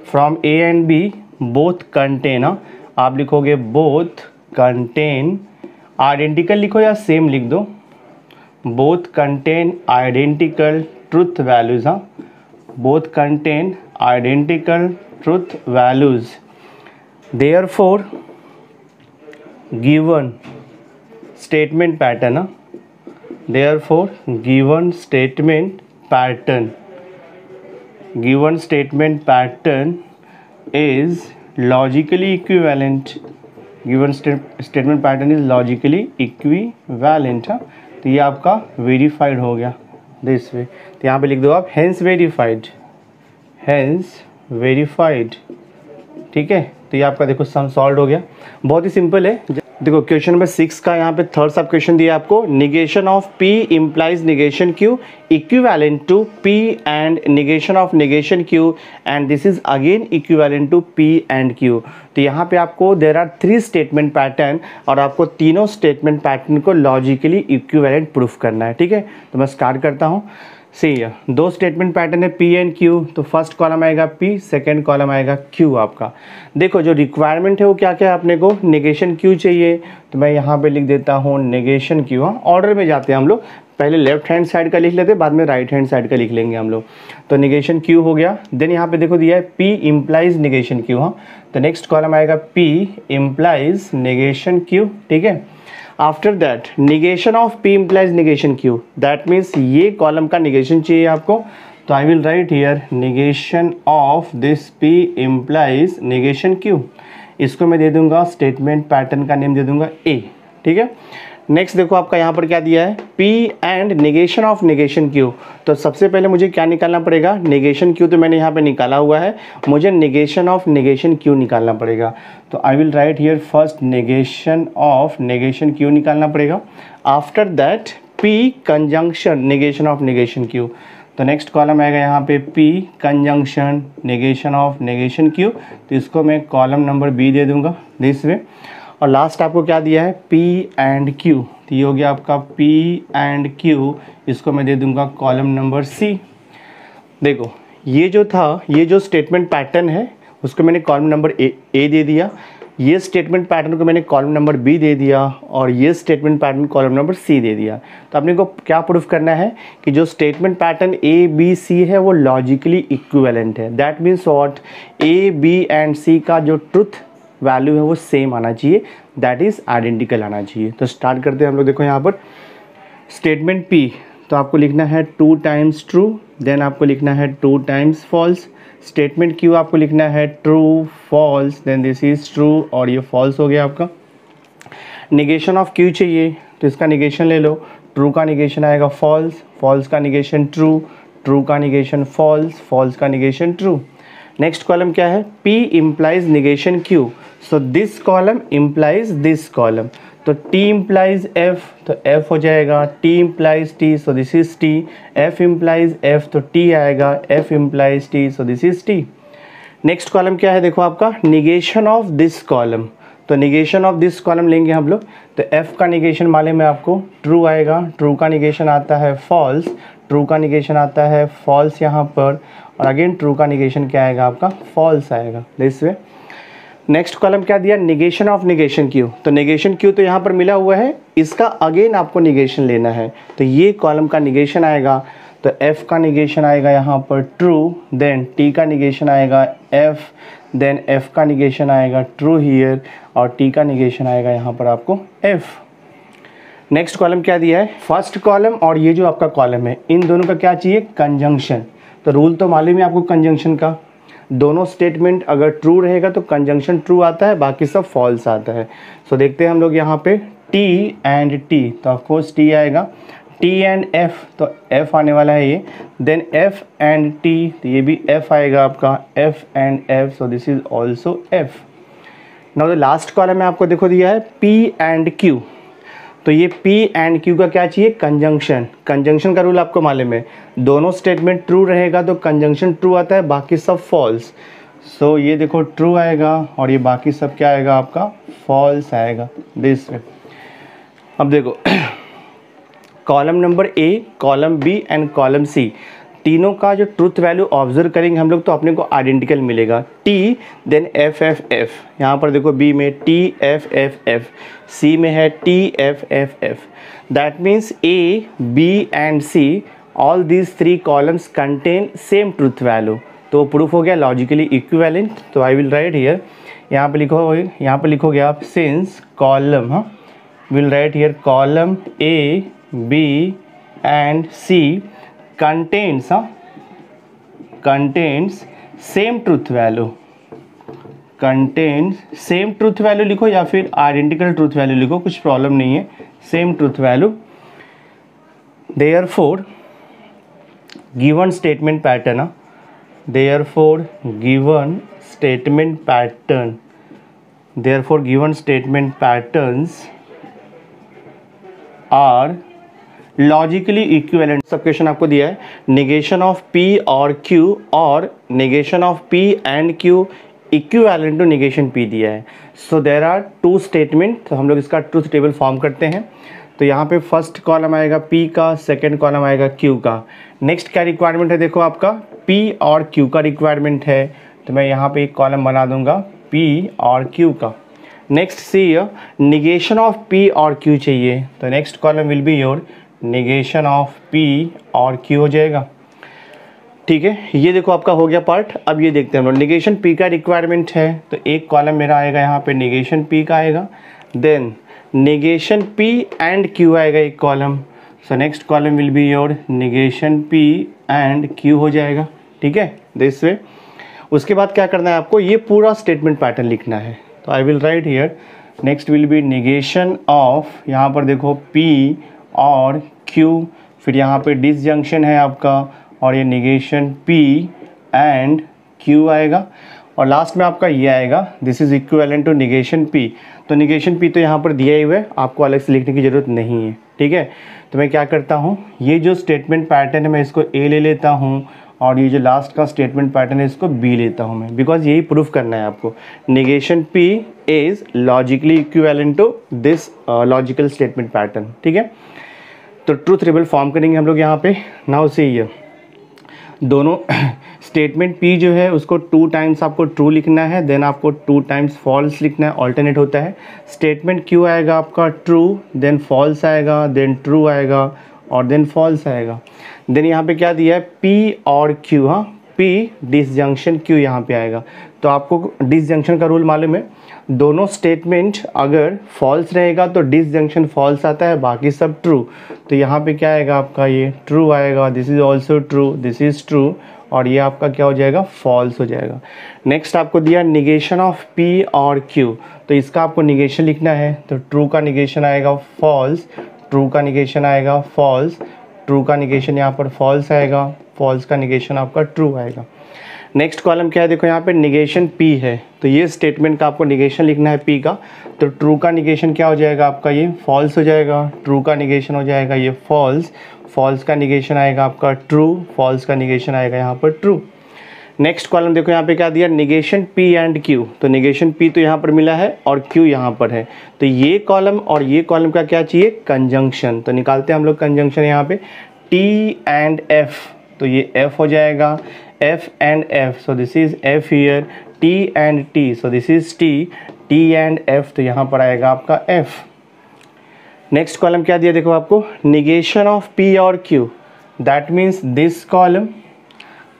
from A and B both contain, आप लिखोगे बोथ कंटेन आइडेंटिकल, लिखो या सेम लिख दो, both contain identical truth values, हाँ, both contain identical truth values, therefore given statement pattern, therefore given statement pattern, given statement pattern is logically equivalent, given statement pattern is logically equivalent। हाँ, तो ये आपका verified हो गया, this way. तो यहाँ पे लिख दो आप हेंस वेरीफाइड, हेंस वेरीफाइड, ठीक है। तो ये आपका देखो सम सॉल्व हो गया, बहुत ही सिंपल है। देखो क्वेश्चन नंबर 6 का यहाँ पे थर्ड सब क्वेश्चन दिया आपको, negation of P implies negation Q equivalent to P and negation of negation Q and this is again equivalent to P and Q। तो यहाँ पे आपको देयर आर 3 स्टेटमेंट पैटर्न और आपको तीनों स्टेटमेंट पैटर्न को लॉजिकली इक्विवेलेंट प्रूफ करना है, ठीक है। तो मैं स्टार्ट करता हूँ। सी दो स्टेटमेंट पैटर्न है P एंड Q, तो फर्स्ट कॉलम आएगा P, सेकंड कॉलम आएगा Q आपका। देखो जो रिक्वायरमेंट है वो क्या क्या है, अपने को नेगेशन Q चाहिए, तो मैं यहाँ पे लिख देता हूँ नेगेशन Q। हाँ, ऑर्डर में जाते हैं हम लोग, पहले लेफ्ट हैंड साइड का लिख लेते हैं, बाद में राइट हैंड साइड का लिख लेंगे हम लोग। तो नेगेशन Q हो गया। देन यहाँ पे देखो दिया है P इम्प्लाइज नेगेशन Q। हाँ, तो नेक्स्ट कॉलम आएगा P इम्प्लाइज नेगेशन Q, ठीक है। After that negation of P implies negation Q, that means ये कॉलम का निगेशन चाहिए आपको, तो I will write here negation of this P implies negation Q। इसको मैं दे दूंगा स्टेटमेंट पैटर्न का नेम दे दूंगा A, ठीक है। नेक्स्ट देखो आपका यहाँ पर क्या दिया है, P and negation of negation Q। तो सबसे पहले मुझे क्या निकालना पड़ेगा, निगेशन Q तो मैंने यहाँ पे निकाला हुआ है, मुझे निगेशन ऑफ निगेशन Q निकालना पड़ेगा। तो I will write here first negation of negation Q निकालना पड़ेगा। After that P conjunction negation of negation Q। तो नेक्स्ट कॉलम आएगा यहाँ पे P conjunction negation of negation Q, तो इसको मैं कॉलम नंबर B दे दूंगा दिस वे। और लास्ट आपको क्या दिया है, P एंड Q, तो ये हो गया आपका P एंड Q, इसको मैं दे दूंगा कॉलम नंबर C। देखो ये जो था, ये जो स्टेटमेंट पैटर्न है उसको मैंने कॉलम नंबर A दे दिया, ये स्टेटमेंट पैटर्न को मैंने कॉलम नंबर B दे दिया, और ये statement pattern column number C दे दिया। तो अपने को क्या प्रूफ करना है कि जो statement pattern A B C है वो लॉजिकली इक्विवेलेंट है। That means what, A B and C का जो ट्रुथ वैल्यू है वो सेम आना चाहिए, दैट इज़ आइडेंटिकल आना चाहिए। तो स्टार्ट करते हैं हम लोग। देखो यहाँ पर स्टेटमेंट P, तो आपको लिखना है 2 टाइम्स ट्रू, देन आपको लिखना है 2 टाइम्स फॉल्स। स्टेटमेंट Q आपको लिखना है true false, then this is true, और ये फॉल्स हो गया आपका। निगेशन ऑफ Q चाहिए, तो इसका निगेशन ले लो, ट्रू का निगेशन आएगा फॉल्स, फॉल्स का निगेशन ट्रू, ट्रू का निगेशन फॉल्स, फॉल्स का निगेशन ट्रू। नेक्स्ट कॉलम क्या है, P implies negation Q, so this column implies this column. तो T इम्प्लाइज F, तो F हो जाएगा, T implies T, so this is T, F implies F, तो T आएगा, F implies T, so this is T। Next column क्या है, देखो आपका निगेशन ऑफ दिस कॉलम, तो निगेशन ऑफ दिस कॉलम लेंगे हम लोग, तो F का निगेशन माले में आपको ट्रू आएगा, ट्रू का निगेशन आता है फॉल्स, ट्रू का निगेशन आता है फॉल्स यहाँ पर, और अगेन ट्रू का निगेशन क्या आएगा आपका, फॉल्स आएगा दिस वे। नेक्स्ट कॉलम क्या दिया, निगेशन ऑफ निगेशन Q, तो निगेशन Q तो यहाँ पर मिला हुआ है, इसका अगेन आपको निगेशन लेना है, तो ये कॉलम का निगेशन आएगा, तो F का निगेशन आएगा यहाँ पर ट्रू, देन T का निगेशन आएगा F, देन F का निगेशन आएगा ट्रू हियर, और T का निगेशन आएगा यहाँ पर आपको F। नेक्स्ट कॉलम क्या दिया है, फर्स्ट कॉलम और ये जो आपका कॉलम है इन दोनों का क्या चाहिए, कंजंक्शन। तो रूल तो मालूम है आपको कंजंक्शन का, दोनों स्टेटमेंट अगर ट्रू रहेगा तो कंजंक्शन ट्रू आता है, बाकी सब फॉल्स आता है। सो देखते हैं हम लोग यहाँ पे T एंड T, तो ऑफकोर्स T आएगा, T एंड F, तो F आने वाला है ये, देन F एंड T, तो ये भी F आएगा आपका, F and F, so this is also F। Now the last column में आपको देखो दिया है P एंड Q, तो ये P एंड Q का क्या चाहिए, कंजंक्शन। कंजंक्शन का रूल आपको मालूम है, दोनों स्टेटमेंट ट्रू रहेगा तो कंजंक्शन ट्रू आता है, बाकी सब फॉल्स। सो ये देखो ट्रू आएगा, और ये बाकी सब क्या आएगा आपका, फॉल्स आएगा दिस वे। अब देखो column number A, column B and column C, तीनों का जो ट्रुथ वैल्यू ऑब्जर्व करेंगे हम लोग तो अपने को आइडेंटिकल मिलेगा, T देन F F F, यहाँ पर देखो B में T F F F, C में है T F F F, that means A B and C all these 3 columns contain same truth value, तो प्रूफ हो गया लॉजिकली इक्विवेलेंट। तो आई विल राइट हियर, यहाँ पे लिखोगे आप सिंस कॉलम, हाँ will write here column A B and C contains same truth value, contains same truth value लिखो या फिर आइडेंटिकल ट्रूथ वैल्यू लिखो, कुछ प्रॉब्लम नहीं है, same truth value. Therefore given statement pattern, therefore given statement pattern, therefore given statement patterns are logically equivalent. सब question आपको दिया है, नेगेशन ऑफ पी और क्यू और negation of P and Q equivalent to negation P दिया है। So there are two statement, तो हम लोग इसका ट्रूथ टेबल फॉर्म करते हैं। तो यहाँ पे फर्स्ट कॉलम आएगा P का, सेकंड कॉलम आएगा Q का। नेक्स्ट क्या रिक्वायरमेंट है, देखो आपका P और Q का रिक्वायरमेंट है, तो मैं यहाँ पे एक कॉलम बना दूंगा P और Q का। Next see negation of P और Q चाहिए, तो next column will be your negation of P और Q हो जाएगा। ठीक है, ये देखो आपका हो गया पार्ट। अब ये देखते हैं हम लोग, निगेशन P का रिक्वायरमेंट है, तो एक कॉलम मेरा आएगा यहाँ पे निगेशन P का आएगा, then negation P and Q आएगा एक column. So next column will be your negation P and Q हो जाएगा। ठीक है, दिस वे। उसके बाद क्या करना है आपको, ये पूरा स्टेटमेंट पैटर्न लिखना है। तो I will write here, next will be negation of, यहाँ पर देखो P और Q, फिर यहाँ पे डिसजंक्शन है आपका, और ये निगेशन P एंड Q आएगा, और लास्ट में आपका ये आएगा, this is equivalent to negation P। तो निगेशन P तो यहाँ पर दिया ही हुआ है, आपको अलग से लिखने की ज़रूरत नहीं है। ठीक है, तो मैं क्या करता हूँ, ये जो स्टेटमेंट पैटर्न है मैं इसको A ले लेता हूँ, और ये जो लास्ट का स्टेटमेंट पैटर्न है इसको B लेता हूँ मैं, बिकॉज यही प्रूफ करना है आपको। Negation P is logically equivalent to this logical statement pattern. ठीक है, तो ट्रूथ टेबल फॉर्म करेंगे हम लोग यहाँ पे। नाउ सी ये दोनों स्टेटमेंट P जो है उसको 2 टाइम्स आपको ट्रू लिखना है, देन आपको 2 टाइम्स फॉल्स लिखना है, ऑल्टरनेट होता है। स्टेटमेंट Q आएगा आपका ट्रू, देन फॉल्स आएगा, देन ट्रू आएगा, और देन फॉल्स आएगा। देन यहाँ पे क्या दिया है, P और Q, हाँ P डिसजंक्शन Q यहाँ पे आएगा। तो आपको डिसजंक्शन का रूल मालूम है, दोनों स्टेटमेंट अगर फॉल्स रहेगा तो डिसजंक्शन फॉल्स आता है, बाकी सब ट्रू। तो यहाँ पे क्या आएगा आपका, ये ट्रू आएगा, this is also true, this is true, और ये आपका क्या हो जाएगा, फॉल्स हो जाएगा। नेक्स्ट आपको दिया निगेशन ऑफ P और Q, तो इसका आपको निगेशन लिखना है। तो ट्रू का निगेशन आएगा फॉल्स, ट्रू का निगेशन आएगा फॉल्स, ट्रू का निगेशन यहाँ पर फॉल्स आएगा, फॉल्स का निगेशन आपका ट्रू आएगा। नेक्स्ट कॉलम क्या है, देखो यहाँ पे निगेशन P है, तो ये स्टेटमेंट का आपको निगेशन लिखना है P का। तो ट्रू का निगेशन क्या हो जाएगा आपका, ये फॉल्स हो जाएगा, ट्रू का निगेशन हो जाएगा ये फॉल्स, फॉल्स का निगेशन आएगा आपका ट्रू, फॉल्स का निगेशन आएगा यहाँ पर ट्रू। नेक्स्ट कॉलम देखो यहाँ पे क्या दिया, निगेशन P एंड Q, तो निगेशन P तो यहाँ पर मिला है और Q यहाँ पर है, तो ये कॉलम और ये कॉलम का क्या चाहिए, कंजंक्शन। तो निकालते हैं हम लोग कंजंक्शन यहाँ पे, T एंड F, तो ये F हो जाएगा, F and F, so this is F here, T and T, so this is T, T and F, तो यहाँ पर आएगा आपका F। नेक्स्ट कॉलम क्या दिया देखो आपको, निगेशन ऑफ P और Q, that means this column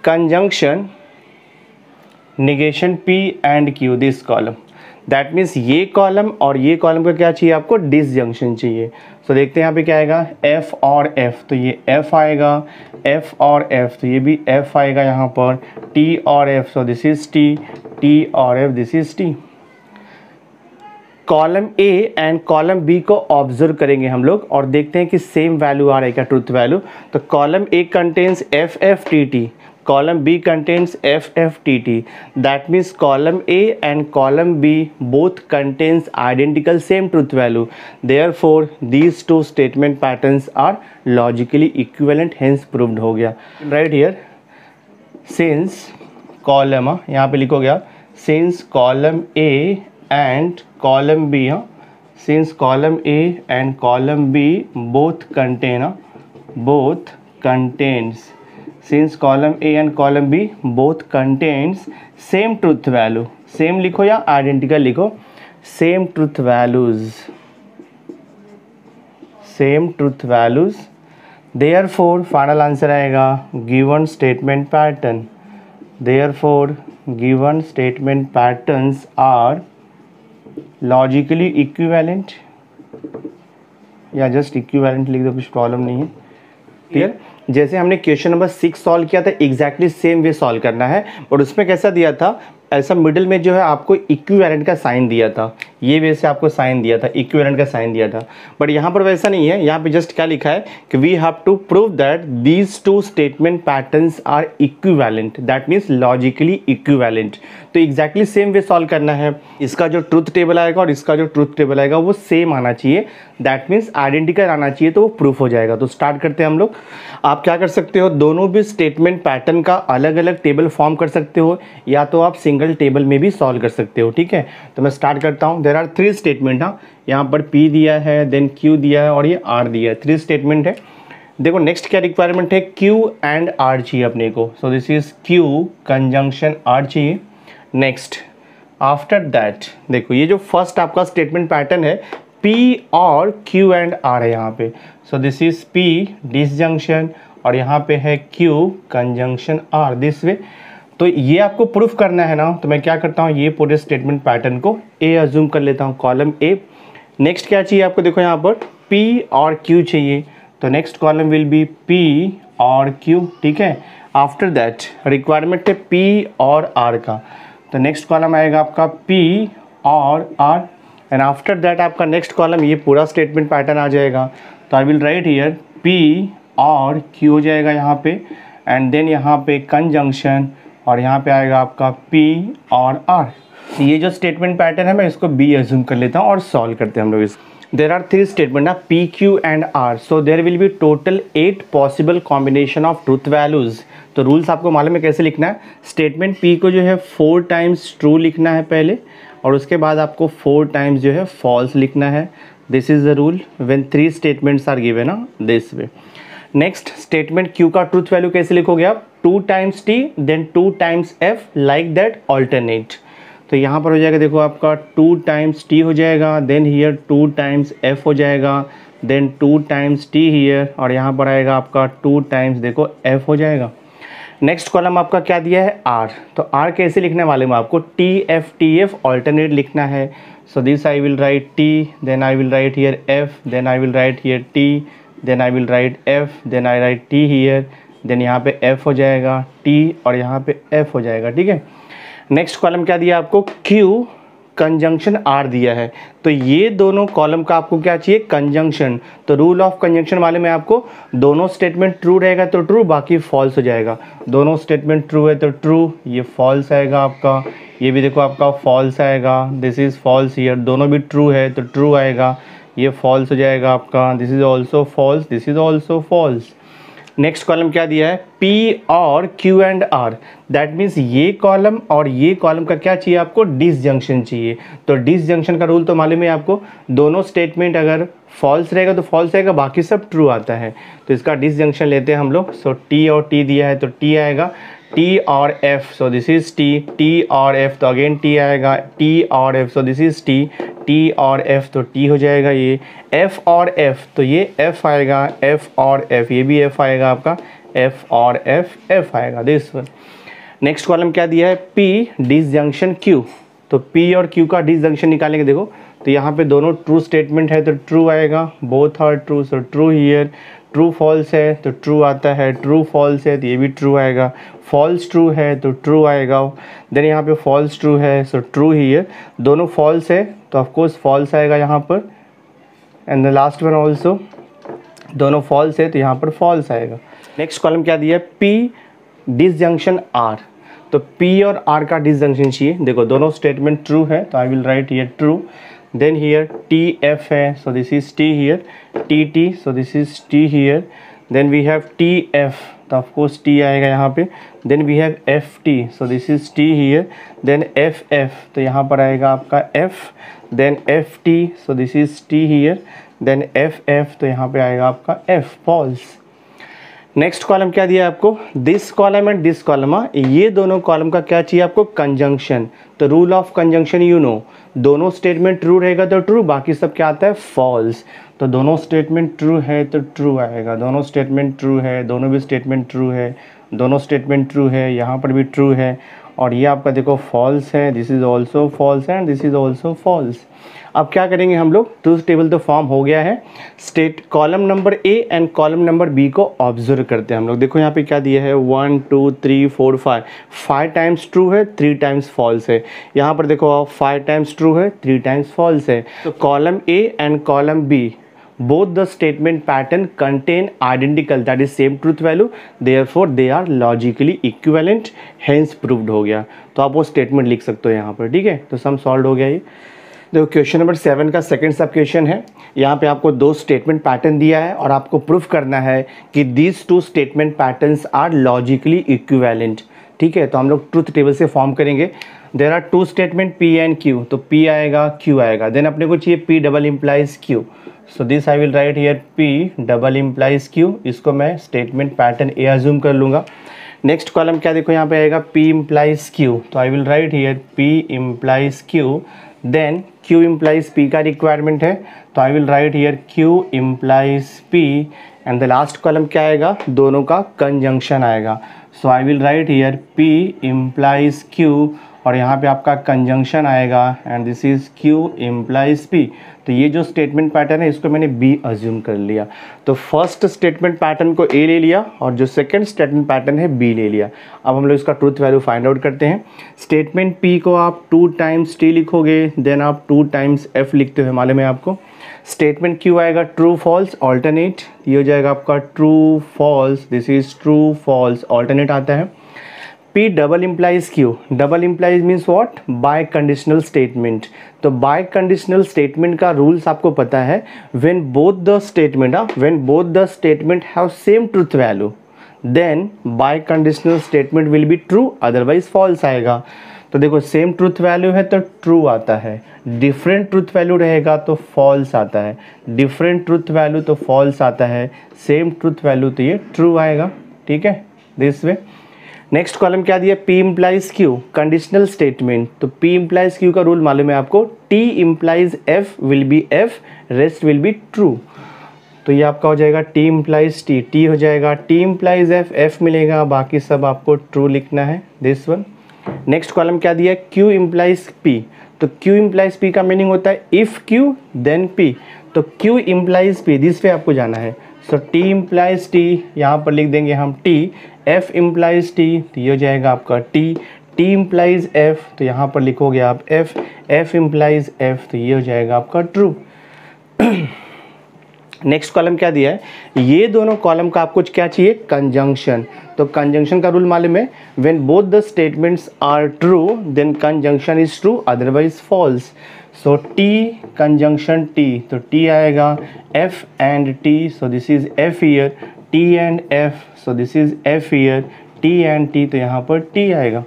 conjunction negation P and Q, this column, that means ये कॉलम और ये कॉलम का क्या चाहिए आपको, डिसजंक्शन चाहिए। सो देखते हैं यहाँ पे क्या आएगा, F और F, तो ये F आएगा, F और F, तो ये भी F आएगा यहाँ पर, T और F, so this is T, T और F, this is T। Column A and column B को ऑब्जर्व करेंगे हम लोग और देखते हैं कि सेम वैल्यू आ रहा है क्या, ट्रूथ वैल्यू। तो column A contains FFTT, column B contains FFTT, that means column A and column B both contains identical same truth value, therefore these two statement patterns are logically equivalent, hence proved हो गया। right here since column, यहाँ पे लिखो गया since column A and column B, since column A and column B both contains since column A and column B both contains same truth value, same लिखो या identical लिखो, same truth values, therefore final answer आएगा given statement pattern, therefore given statement patterns are logically equivalent, या just equivalent लिख दो, कुछ problem नहीं है। क्लियर? जैसे हमने क्वेश्चन नंबर 6 सॉल्व किया था, एग्जैक्टली सेम वे सॉल्व करना है। और उसमें कैसा दिया था, ऐसा मिडिल में जो है आपको इक्विवेलेंट का साइन दिया था, ये वे से आपको साइन दिया था, इक्विवेलेंट का साइन दिया था। बट यहाँ पर वैसा नहीं है, यहाँ पे जस्ट क्या लिखा है कि we have to prove that these two statement patterns are equivalent, that means logically equivalent. तो एग्जैक्टली सेम वे सॉल्व करना है। इसका जो ट्रुथ टेबल आएगा और इसका जो ट्रुथ टेबल आएगा वो सेम आना चाहिए, दैट मीन्स आइडेंटिकल आना चाहिए, तो वो प्रूफ हो जाएगा। तो स्टार्ट करते हैं हम लोग। आप क्या कर सकते हो, दोनों भी स्टेटमेंट पैटर्न का अलग अलग टेबल फॉर्म कर सकते हो, या तो आप सिंगल टेबल में भी सॉल्व कर सकते हो। ठीक है, तो मैं स्टार्ट करता हूँ। There are 3 statement. हाँ, यहाँ पर P दिया है, देन Q दिया है और ये R दिया है। 3 स्टेटमेंट है। देखो नेक्स्ट क्या रिक्वायरमेंट है, Q एंड R चाहिए अपने को। सो this is Q conjunction R चाहिए। नेक्स्ट आफ्टर दैट देखो ये जो फर्स्ट आपका स्टेटमेंट पैटर्न है P और Q एंड R है यहाँ पे। सो दिस इज P डिसजंक्शन और यहाँ पे है Q conjunction R this way. तो ये आपको प्रूफ करना है ना, तो मैं क्या करता हूँ, ये पूरे स्टेटमेंट पैटर्न को A अज्यूम कर लेता हूँ, कॉलम A। नेक्स्ट क्या चाहिए आपको, देखो यहाँ पर P और Q चाहिए, तो next column will be P और Q। ठीक है, आफ्टर दैट रिक्वायरमेंट है P और R का, तो नेक्स्ट कॉलम आएगा आपका P और R एंड आफ्टर दैट आपका नेक्स्ट कॉलम ये पूरा स्टेटमेंट पैटर्न आ जाएगा। तो I will write here P और Q हो जाएगा यहाँ पे, एंड देन यहाँ पे कंजंक्शन और यहाँ पे आएगा आपका P और R। ये जो स्टेटमेंट पैटर्न है मैं इसको B अज्यूम कर लेता हूँ और सॉल्व करते हैं हम लोग इसको। देर आर 3 स्टेटमेंट ना, P, Q and R। So there will B total 8 possible combination of truth values. तो रूल्स आपको मालूम है कैसे लिखना है। स्टेटमेंट P को जो है 4 टाइम्स ट्रू लिखना है पहले, और उसके बाद आपको 4 टाइम्स जो है फॉल्स लिखना है। This is the rule when 3 statements are given ना this way. Next statement Q का ट्रूथ वैल्यू कैसे लिखोगे आप, 2 times T then 2 times F like that alternate. तो यहाँ पर हो जाएगा देखो आपका 2 टाइम्स T हो जाएगा, देन हियर 2 टाइम्स F हो जाएगा, देन 2 टाइम्स T हियर, और यहाँ पर आएगा आपका 2 टाइम्स देखो F हो जाएगा। नेक्स्ट कॉलम आपका क्या दिया है R, तो R कैसे लिखने वाले में आपको TF ऑल्टरनेट लिखना है। So this I will write T, then I will write here F, then I will write here T, then I will write F, then I write T here, then यहाँ पे F हो जाएगा T और यहाँ पे F हो जाएगा। ठीक है, नेक्स्ट कॉलम क्या दिया आपको, Q कंजंक्शन R दिया है, तो ये दोनों कॉलम का आपको क्या चाहिए, कंजंक्शन। तो रूल ऑफ कंजंक्शन वाले में आपको दोनों स्टेटमेंट ट्रू रहेगा तो ट्रू, बाकी फॉल्स हो जाएगा। दोनों स्टेटमेंट ट्रू है तो ट्रू, ये फॉल्स आएगा आपका, ये भी देखो आपका फॉल्स आएगा, दिस इज़ फॉल्स हियर। दोनों भी ट्रू है तो ट्रू आएगा, ये फॉल्स हो जाएगा आपका, this is also false, this is also false. Next column क्या दिया है, P और Q and R, that means ये कॉलम और ये कॉलम का क्या चाहिए आपको, डिसजंक्शन चाहिए। तो डिसजंक्शन का रूल तो मालूम है आपको, दोनों स्टेटमेंट अगर फॉल्स रहेगा तो फॉल्स आएगा, बाकी सब ट्रू आता है। तो इसका डिसजंक्शन लेते हैं हम लोग। सो T और T दिया है तो T आएगा, T और F, so this is T, T और F तो अगेन T आएगा, T और F, so this is T, T और F तो T हो जाएगा ये, F और F तो ये F आएगा, F और F ये भी F आएगा आपका, F और F आएगा दिस वन। नेक्स्ट कॉलम क्या दिया है, P डिसजंक्शन Q, तो P और Q का डिसजंक्शन निकालेंगे। देखो तो यहाँ पे दोनों ट्रू स्टेटमेंट है तो ट्रू आएगा, both are true, so true here. True false है तो ट्रू आता है, ट्रू फॉल्स है तो ये भी ट्रू आएगा, फॉल्स ट्रू है तो ट्रू आएगा, देन यहाँ पे फॉल्स ट्रू है सो ट्रू हियर। दोनों फॉल्स है तो ऑफकोर्स फॉल्स आएगा यहाँ पर, and the last one also, दोनों फॉल्स है तो यहाँ पर फॉल्स आएगा। नेक्स्ट कॉलम क्या दिया है, P डिसजंक्शन R, तो P और R का डिसजंक्शन चाहिए। देखो दोनों स्टेटमेंट ट्रू है तो I will write here true, then here TF है so this is T here, TT so this is T here, then we have TF तो ऑफकोर्स T आएगा यहाँ पे, then we have FT so this is T here, then FF तो यहाँ पर आएगा आपका F, then FT so this is T here, then FF तो यहाँ पे आएगा आपका F, फॉल्स। नेक्स्ट कॉलम क्या दिया है आपको, this column and this column, ये दोनों कॉलम का क्या चाहिए आपको, कंजंक्शन। तो rule of conjunction you know, दोनों स्टेटमेंट ट्रू रहेगा तो ट्रू, बाकी सब क्या आता है फॉल्स। तो दोनों स्टेटमेंट ट्रू है तो ट्रू आएगा, दोनों स्टेटमेंट ट्रू है, दोनों भी स्टेटमेंट ट्रू है, दोनों स्टेटमेंट ट्रू है, यहाँ पर भी ट्रू है, और ये आपका देखो फॉल्स है, this is also false and this is also false. अब क्या करेंगे हम लोग, ट्रूथ टेबल तो फॉर्म हो गया है, state column number A and column number B को ऑब्जर्व करते हैं हम लोग। देखो यहाँ पे क्या दिया है, 1 2 3 4 5 टाइम्स ट्रू है, 3 टाइम्स फॉल्स है। यहाँ पर देखो 5 टाइम्स ट्रू है, 3 टाइम्स फॉल्स है। तो column A and column B both the statement pattern contain identical, that is same truth value, therefore they are logically equivalent, hence proved हो गया। तो आप वो स्टेटमेंट लिख सकते हो यहाँ पर, ठीक है। तो सम सॉल्व हो गया ये। देखो क्वेश्चन नंबर 7 का सेकंड सब क्वेश्चन है। यहाँ पे आपको 2 स्टेटमेंट पैटर्न दिया है और आपको प्रूफ करना है कि these 2 statement patterns are logically equivalent, ठीक है। तो हम लोग ट्रूथ टेबल से फॉर्म करेंगे। There are 2 statement P and Q, तो P आएगा Q आएगा, देन अपने को चाहिए P double implies Q। So this I will write here P double implies Q, इसको मैं स्टेटमेंट पैटर्न ए अज्यूम कर लूँगा। नेक्स्ट कॉलम क्या देखो यहाँ पे आएगा P इम्प्लाइज Q, तो I will write here P implies Q, then Q implies P का रिक्वायरमेंट है, तो I will write here Q implies P, and the last column क्या आएगा, दोनों का कंजंक्शन आएगा। So I will write here P implies Q, और यहाँ पे आपका कंजंक्शन आएगा, and this is Q implies P। तो ये जो स्टेटमेंट पैटर्न है इसको मैंने B अज्यूम कर लिया। तो फर्स्ट स्टेटमेंट पैटर्न को A ले लिया और जो सेकंड स्टेटमेंट पैटर्न है B ले लिया। अब हम लोग इसका ट्रूथ वैल्यू फाइंड आउट करते हैं। स्टेटमेंट P को आप 2 टाइम्स T लिखोगे, देन आप 2 टाइम्स F लिखते हो, मालूम है आपको। स्टेटमेंट Q आएगा ट्रू फॉल्स ऑल्टरनेट, ये हो जाएगा आपका true false, this is true false alternate आता है। P double implies Q, double implies means what, biconditional statement. तो बाय कंडीशनल स्टेटमेंट का रूल्स आपको पता है, when both the statement have same truth value then biconditional statement will be true, otherwise false आएगा। तो देखो same truth value है तो ट्रू आता है, डिफरेंट ट्रूथ वैल्यू रहेगा तो फॉल्स आता है, डिफरेंट ट्रूथ वैल्यू तो फॉल्स आता है, सेम ट्रूथ वैल्यू तो ये ट्रू आएगा, ठीक है, दिस वे। नेक्स्ट कॉलम क्या दिया, P implies Q conditional statement. तो P इम्प्लाइज Q का रूल मालूम है आपको, T implies F will be F, rest will be true. तो ये आपका हो जाएगा T इम्प्लाइज T, T हो जाएगा T इम्प्लाइज F, F मिलेगा, बाकी सब आपको ट्रू लिखना है, दिस वन। नेक्स्ट कॉलम क्या दिया, Q इम्प्लाइज P। तो Q इम्प्लाइज P का मीनिंग होता है इफ़ Q देन P, तो Q इम्प्लाइज P, दिस पे आपको जाना है। सो T इम्प्लाइज T, यहाँ पर लिख देंगे हम T, F इम्प्लाइज T, तो ये हो जाएगा आपका T, T इम्प्लाइज F, तो यहाँ पर लिखोगे आप F, F इम्प्लाइज F, तो ये हो जाएगा आपका ट्रू। नेक्स्ट कॉलम क्या दिया है, ये दोनों कॉलम का आपको क्या चाहिए, कंजंक्शन। तो कंजंक्शन का रूल मालूम है, when both the statements are true then conjunction is true, otherwise false. So T conjunction T, तो T आएगा F and T, so this is F here, T and F, so this is F here, T and T, तो यहाँ पर T आएगा।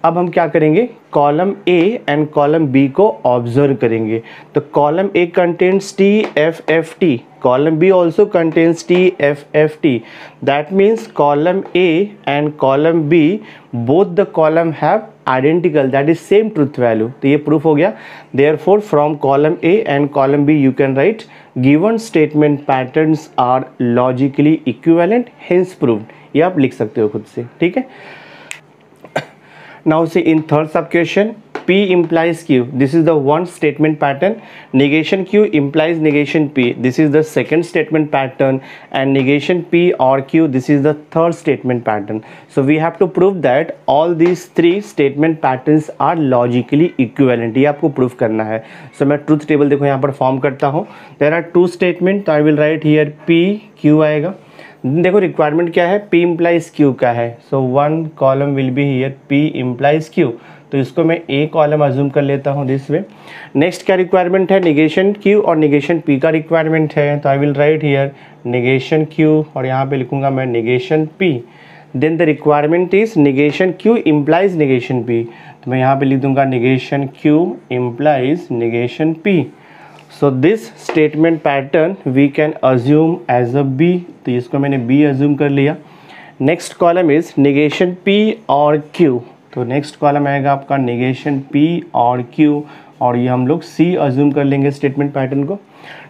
अब हम क्या करेंगे, column A and column B को ऑब्जर्व करेंगे। तो column A contains T F F T, column B also contains T F F T, that means column A and column B both the column have identical, that is same truth value. तो ये proof हो गया। Therefore from column A and column B you can write given statement patterns are logically equivalent, hence proved. ये आप लिख सकते हो खुद से, ठीक है। Now see in third sub question, P implies Q, this is the one statement pattern, negation Q implies negation P, this is the second statement pattern, and negation P or Q, this is the third statement pattern. So we have to prove that all these 3 statement patterns are logically equivalent, ये आपको proof करना है। So मैं truth table देखो यहाँ पर form करता हूँ। There are 2 statement, तो I will write here P Q आएगा। देखो रिक्वायरमेंट क्या है, P इम्प्लाइज Q का है, सो 1 column will be here P implies Q, तो इसको मैं A कॉलम अज्यूम कर लेता हूँ दिस वे। नेक्स्ट क्या रिक्वायरमेंट है, निगेशन Q और निगेशन P का रिक्वायरमेंट है, तो I will write here negation Q और यहाँ पे लिखूंगा मैं negation P। Then the requirement is negation Q implies negation P, तो मैं यहाँ पे लिख दूंगा negation Q implies negation P। So this statement pattern we can assume as a B, तो इसको मैंने B अज्यूम कर लिया। Next column is negation P और Q, तो नेक्स्ट कॉलम आएगा आपका निगेशन P और Q, और ये हम लोग C अज्यूम कर लेंगे स्टेटमेंट पैटर्न को।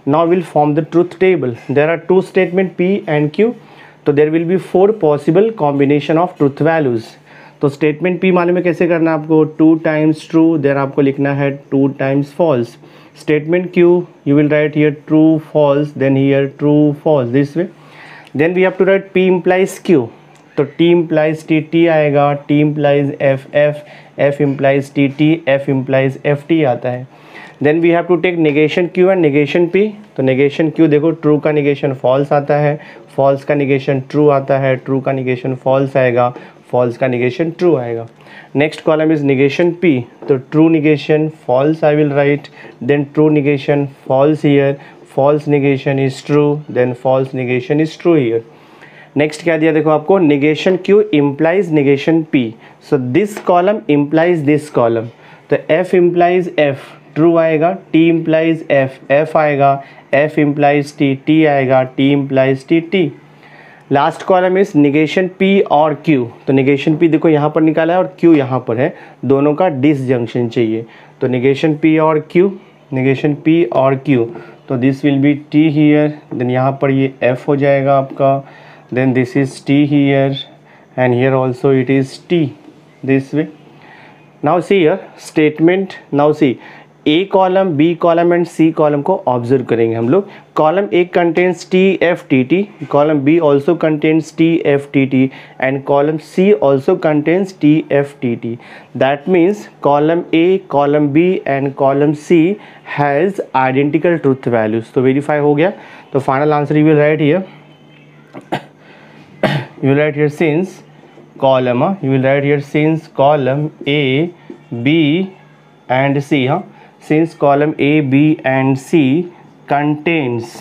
Now will form the truth table. There are 2 statement P and Q, तो there will be 4 possible combination of truth values. तो स्टेटमेंट पी मालूम है कैसे करना है आपको, 2 टाइम्स ट्रू, देन आपको लिखना है 2 times false. Statement Q you will write here true false, then here true false, this way. Then we have to write P implies Q, तो टी इम्प्लाइज टी, टी आएगा, T implies F F, F implies T T, F implies F T आता है. Then we have to take negation Q and negation P. तो negation Q देखो, true का negation false आता है, false का negation true आता है, ट्रू का नेगेशन फॉल्स आएगा, फॉल्स का नेगेशन ट्रू आएगा. Next column is negation P, so true negation false I will write, then true negation false here, false negation is true, then false negation is true here. Next क्या दिया देखो आपको, negation Q implies negation P, so this column implies this column. तो F implies F, true आएगा, T implies F, F आएगा, F implies T, T आएगा, T implies T, T. Last column is negation P और Q, तो negation P देखो यहाँ पर निकाला है और क्यू यहाँ पर है, दोनों का डिसजंक्शन चाहिए. तो नेगेशन पी और क्यू, नेगेशन पी और क्यू, तो this will be T here, then यहाँ पर ये एफ हो जाएगा आपका, then this is t here and here also it is t, this way. Now see here statement, now see a column, b column and c column को observe करेंगे हम लोग. Column A contains t f t t, column B also contains t f t t and column C also contains t f t t. That means column A, column B and column C has identical truth values. तो verify हो गया. तो final answer you will write here, you will write here since column, you will write here since column A, B and C, since column A, B and C contains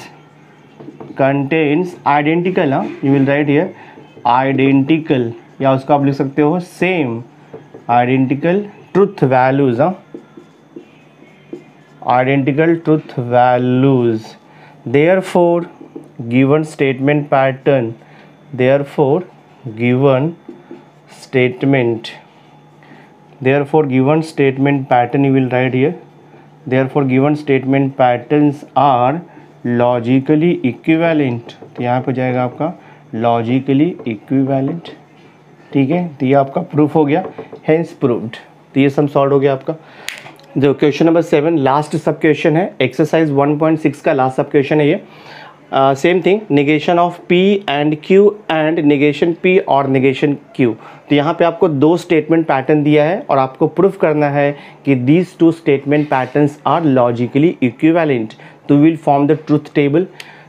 identical, you will write here identical, या उसको आप लिख सकते हो same identical truth values, identical truth values. Therefore given statement pattern, therefore given statement pattern you will write here, therefore given statement patterns are logically equivalent. तो यहाँ पर जाएगा आपका logically equivalent, ठीक है. तो ये आपका प्रूफ हो गया, hence proved. तो ये सम सॉल्व हो गया आपका. जो क्वेश्चन नंबर 7 लास्ट सब क्वेश्चन है, एक्सरसाइज 1.6 का लास्ट सब क्वेश्चन है ये. Same thing, negation of P and Q and negation P और नेगेशन Q. तो यहाँ पे आपको दो स्टेटमेंट पैटर्न दिया है और आपको प्रूफ करना है कि these two statement patterns are logically equivalent to will form the truth table.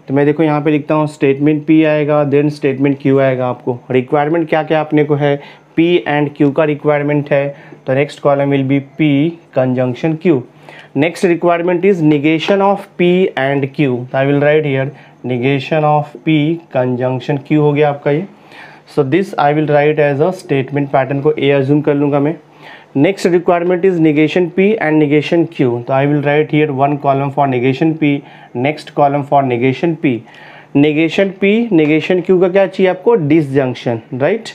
तो मैं देखो यहाँ पे लिखता हूँ स्टेटमेंट P आएगा, देन स्टेटमेंट Q आएगा. आपको रिक्वायरमेंट क्या क्या अपने को है, P एंड Q का रिक्वायरमेंट है, तो next column will be P conjunction Q. Next requirement is negation of P and Q. I will write here negation of P conjunction Q हो गया आपका ये. So this I will write as a statement pattern को A assume कर लूँगा मैं. Next requirement is negation P and negation Q. तो I will write here one column for negation P, next column for negation P. negation P, negation Q का क्या चाहिए आपको, disjunction, right.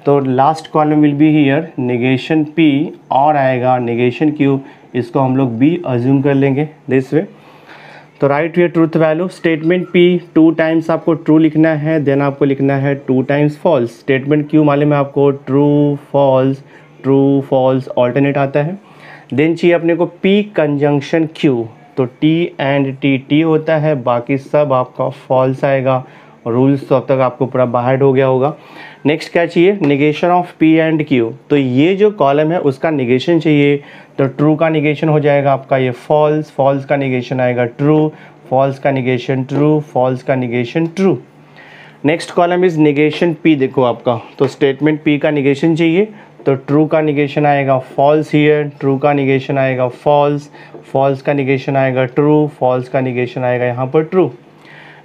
तो last column will be here negation P और आएगा negation Q, इसको हम लोग B अज्यूम कर लेंगे दिस वे. तो right here truth value, statement P 2 times आपको ट्रू लिखना है, देन आपको लिखना है 2 टाइम्स फॉल्स. स्टेटमेंट Q मालूम है आपको ट्रू फॉल्स ऑल्टरनेट आता है. देन चाहिए अपने को P कंजंक्शन Q, तो T एंड T होता है, बाकी सब आपका फॉल्स आएगा. रूल्स तो अब तक आपको पूरा बाहर हो गया होगा. नेक्स्ट क्या चाहिए, negation of P and Q. तो ये जो कॉलम है उसका नेगेशन चाहिए, तो ट्रू का नेगेशन हो जाएगा आपका ये फॉल्स का नेगेशन आएगा ट्रू, फॉल्स का नेगेशन ट्रू, फॉल्स का negation true. Next column is negation P देखो आपका, तो स्टेटमेंट P का नेगेशन चाहिए, तो ट्रू का नेगेशन आएगा फॉल्स हियर, ट्रू का नेगेशन आएगा फॉल्स का नेगेशन आएगा ट्रू, फॉल्स का नेगेशन आएगा यहाँ पर true.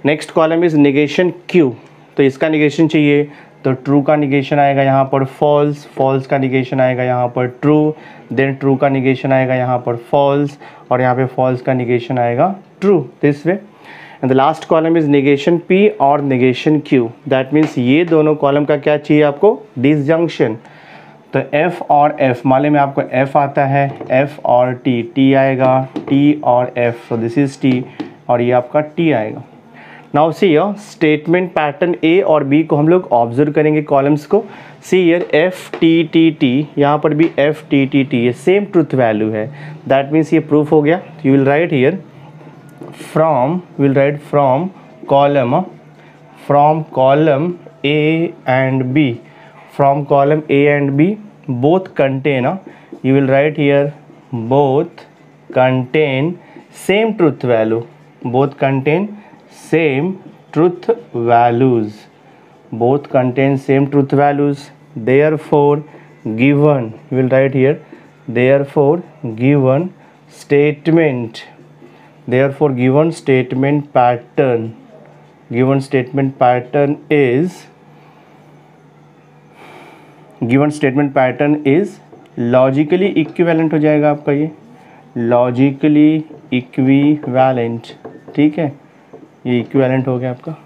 Next column is negation Q, तो इसका नेगेशन चाहिए, तो ट्रू का नेगेशन आएगा यहाँ पर फॉल्स का नेगेशन आएगा यहाँ पर ट्रू, देन ट्रू का नेगेशन आएगा यहाँ पर फॉल्स, और यहाँ पे फॉल्स का नेगेशन आएगा true, this way. And the last column is negation P और नेगेशन Q. दैट मीन्स ये दोनों कॉलम का क्या चाहिए आपको, डिसजंक्शन. तो F और F, माले में आपको F आता है, F और T आएगा, T और F, so this is T और ये आपका T आएगा. Now see your statement pattern A और बी को हम लोग ऑब्जर्व करेंगे कॉलम्स को। See here F T T T, यहाँ पर भी एफ टी टी टी है, सेम ट्रुथ वैल्यू है, दैट मीन्स ये प्रूफ हो गया। You will write here from column A and B, from column A and B both contain, you will write here both contain same truth value, both contain same truth values, both contain same truth values, therefore given, you will write here therefore given statement, therefore given statement pattern is given statement pattern is logically equivalent हो जाएगा आपका, ये logically equivalent, ठीक है, ये equivalent हो गया आपका,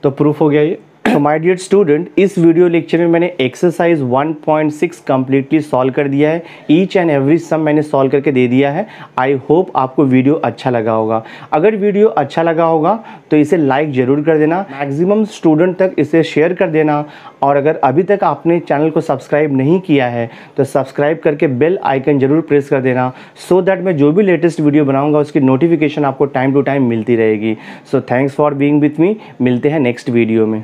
तो प्रूफ हो गया ये। तो माय डियर स्टूडेंट, इस वीडियो लेक्चर में मैंने एक्सरसाइज 1.6 कंप्लीटली सॉल्व कर दिया है, ईच एंड एवरी सम मैंने सॉल्व करके दे दिया है। आई होप आपको वीडियो अच्छा लगा होगा। अगर वीडियो अच्छा लगा होगा तो इसे लाइक ज़रूर कर देना, मैक्सिमम स्टूडेंट तक इसे शेयर कर देना, और अगर अभी तक आपने चैनल को सब्सक्राइब नहीं किया है तो सब्सक्राइब करके बेल आइकन ज़रूर प्रेस कर देना, सो दैट मैं जो भी लेटेस्ट वीडियो बनाऊंगा उसकी नोटिफिकेशन आपको टाइम टू टाइम मिलती रहेगी। So thanks for being with me, मिलते हैं नेक्स्ट वीडियो में।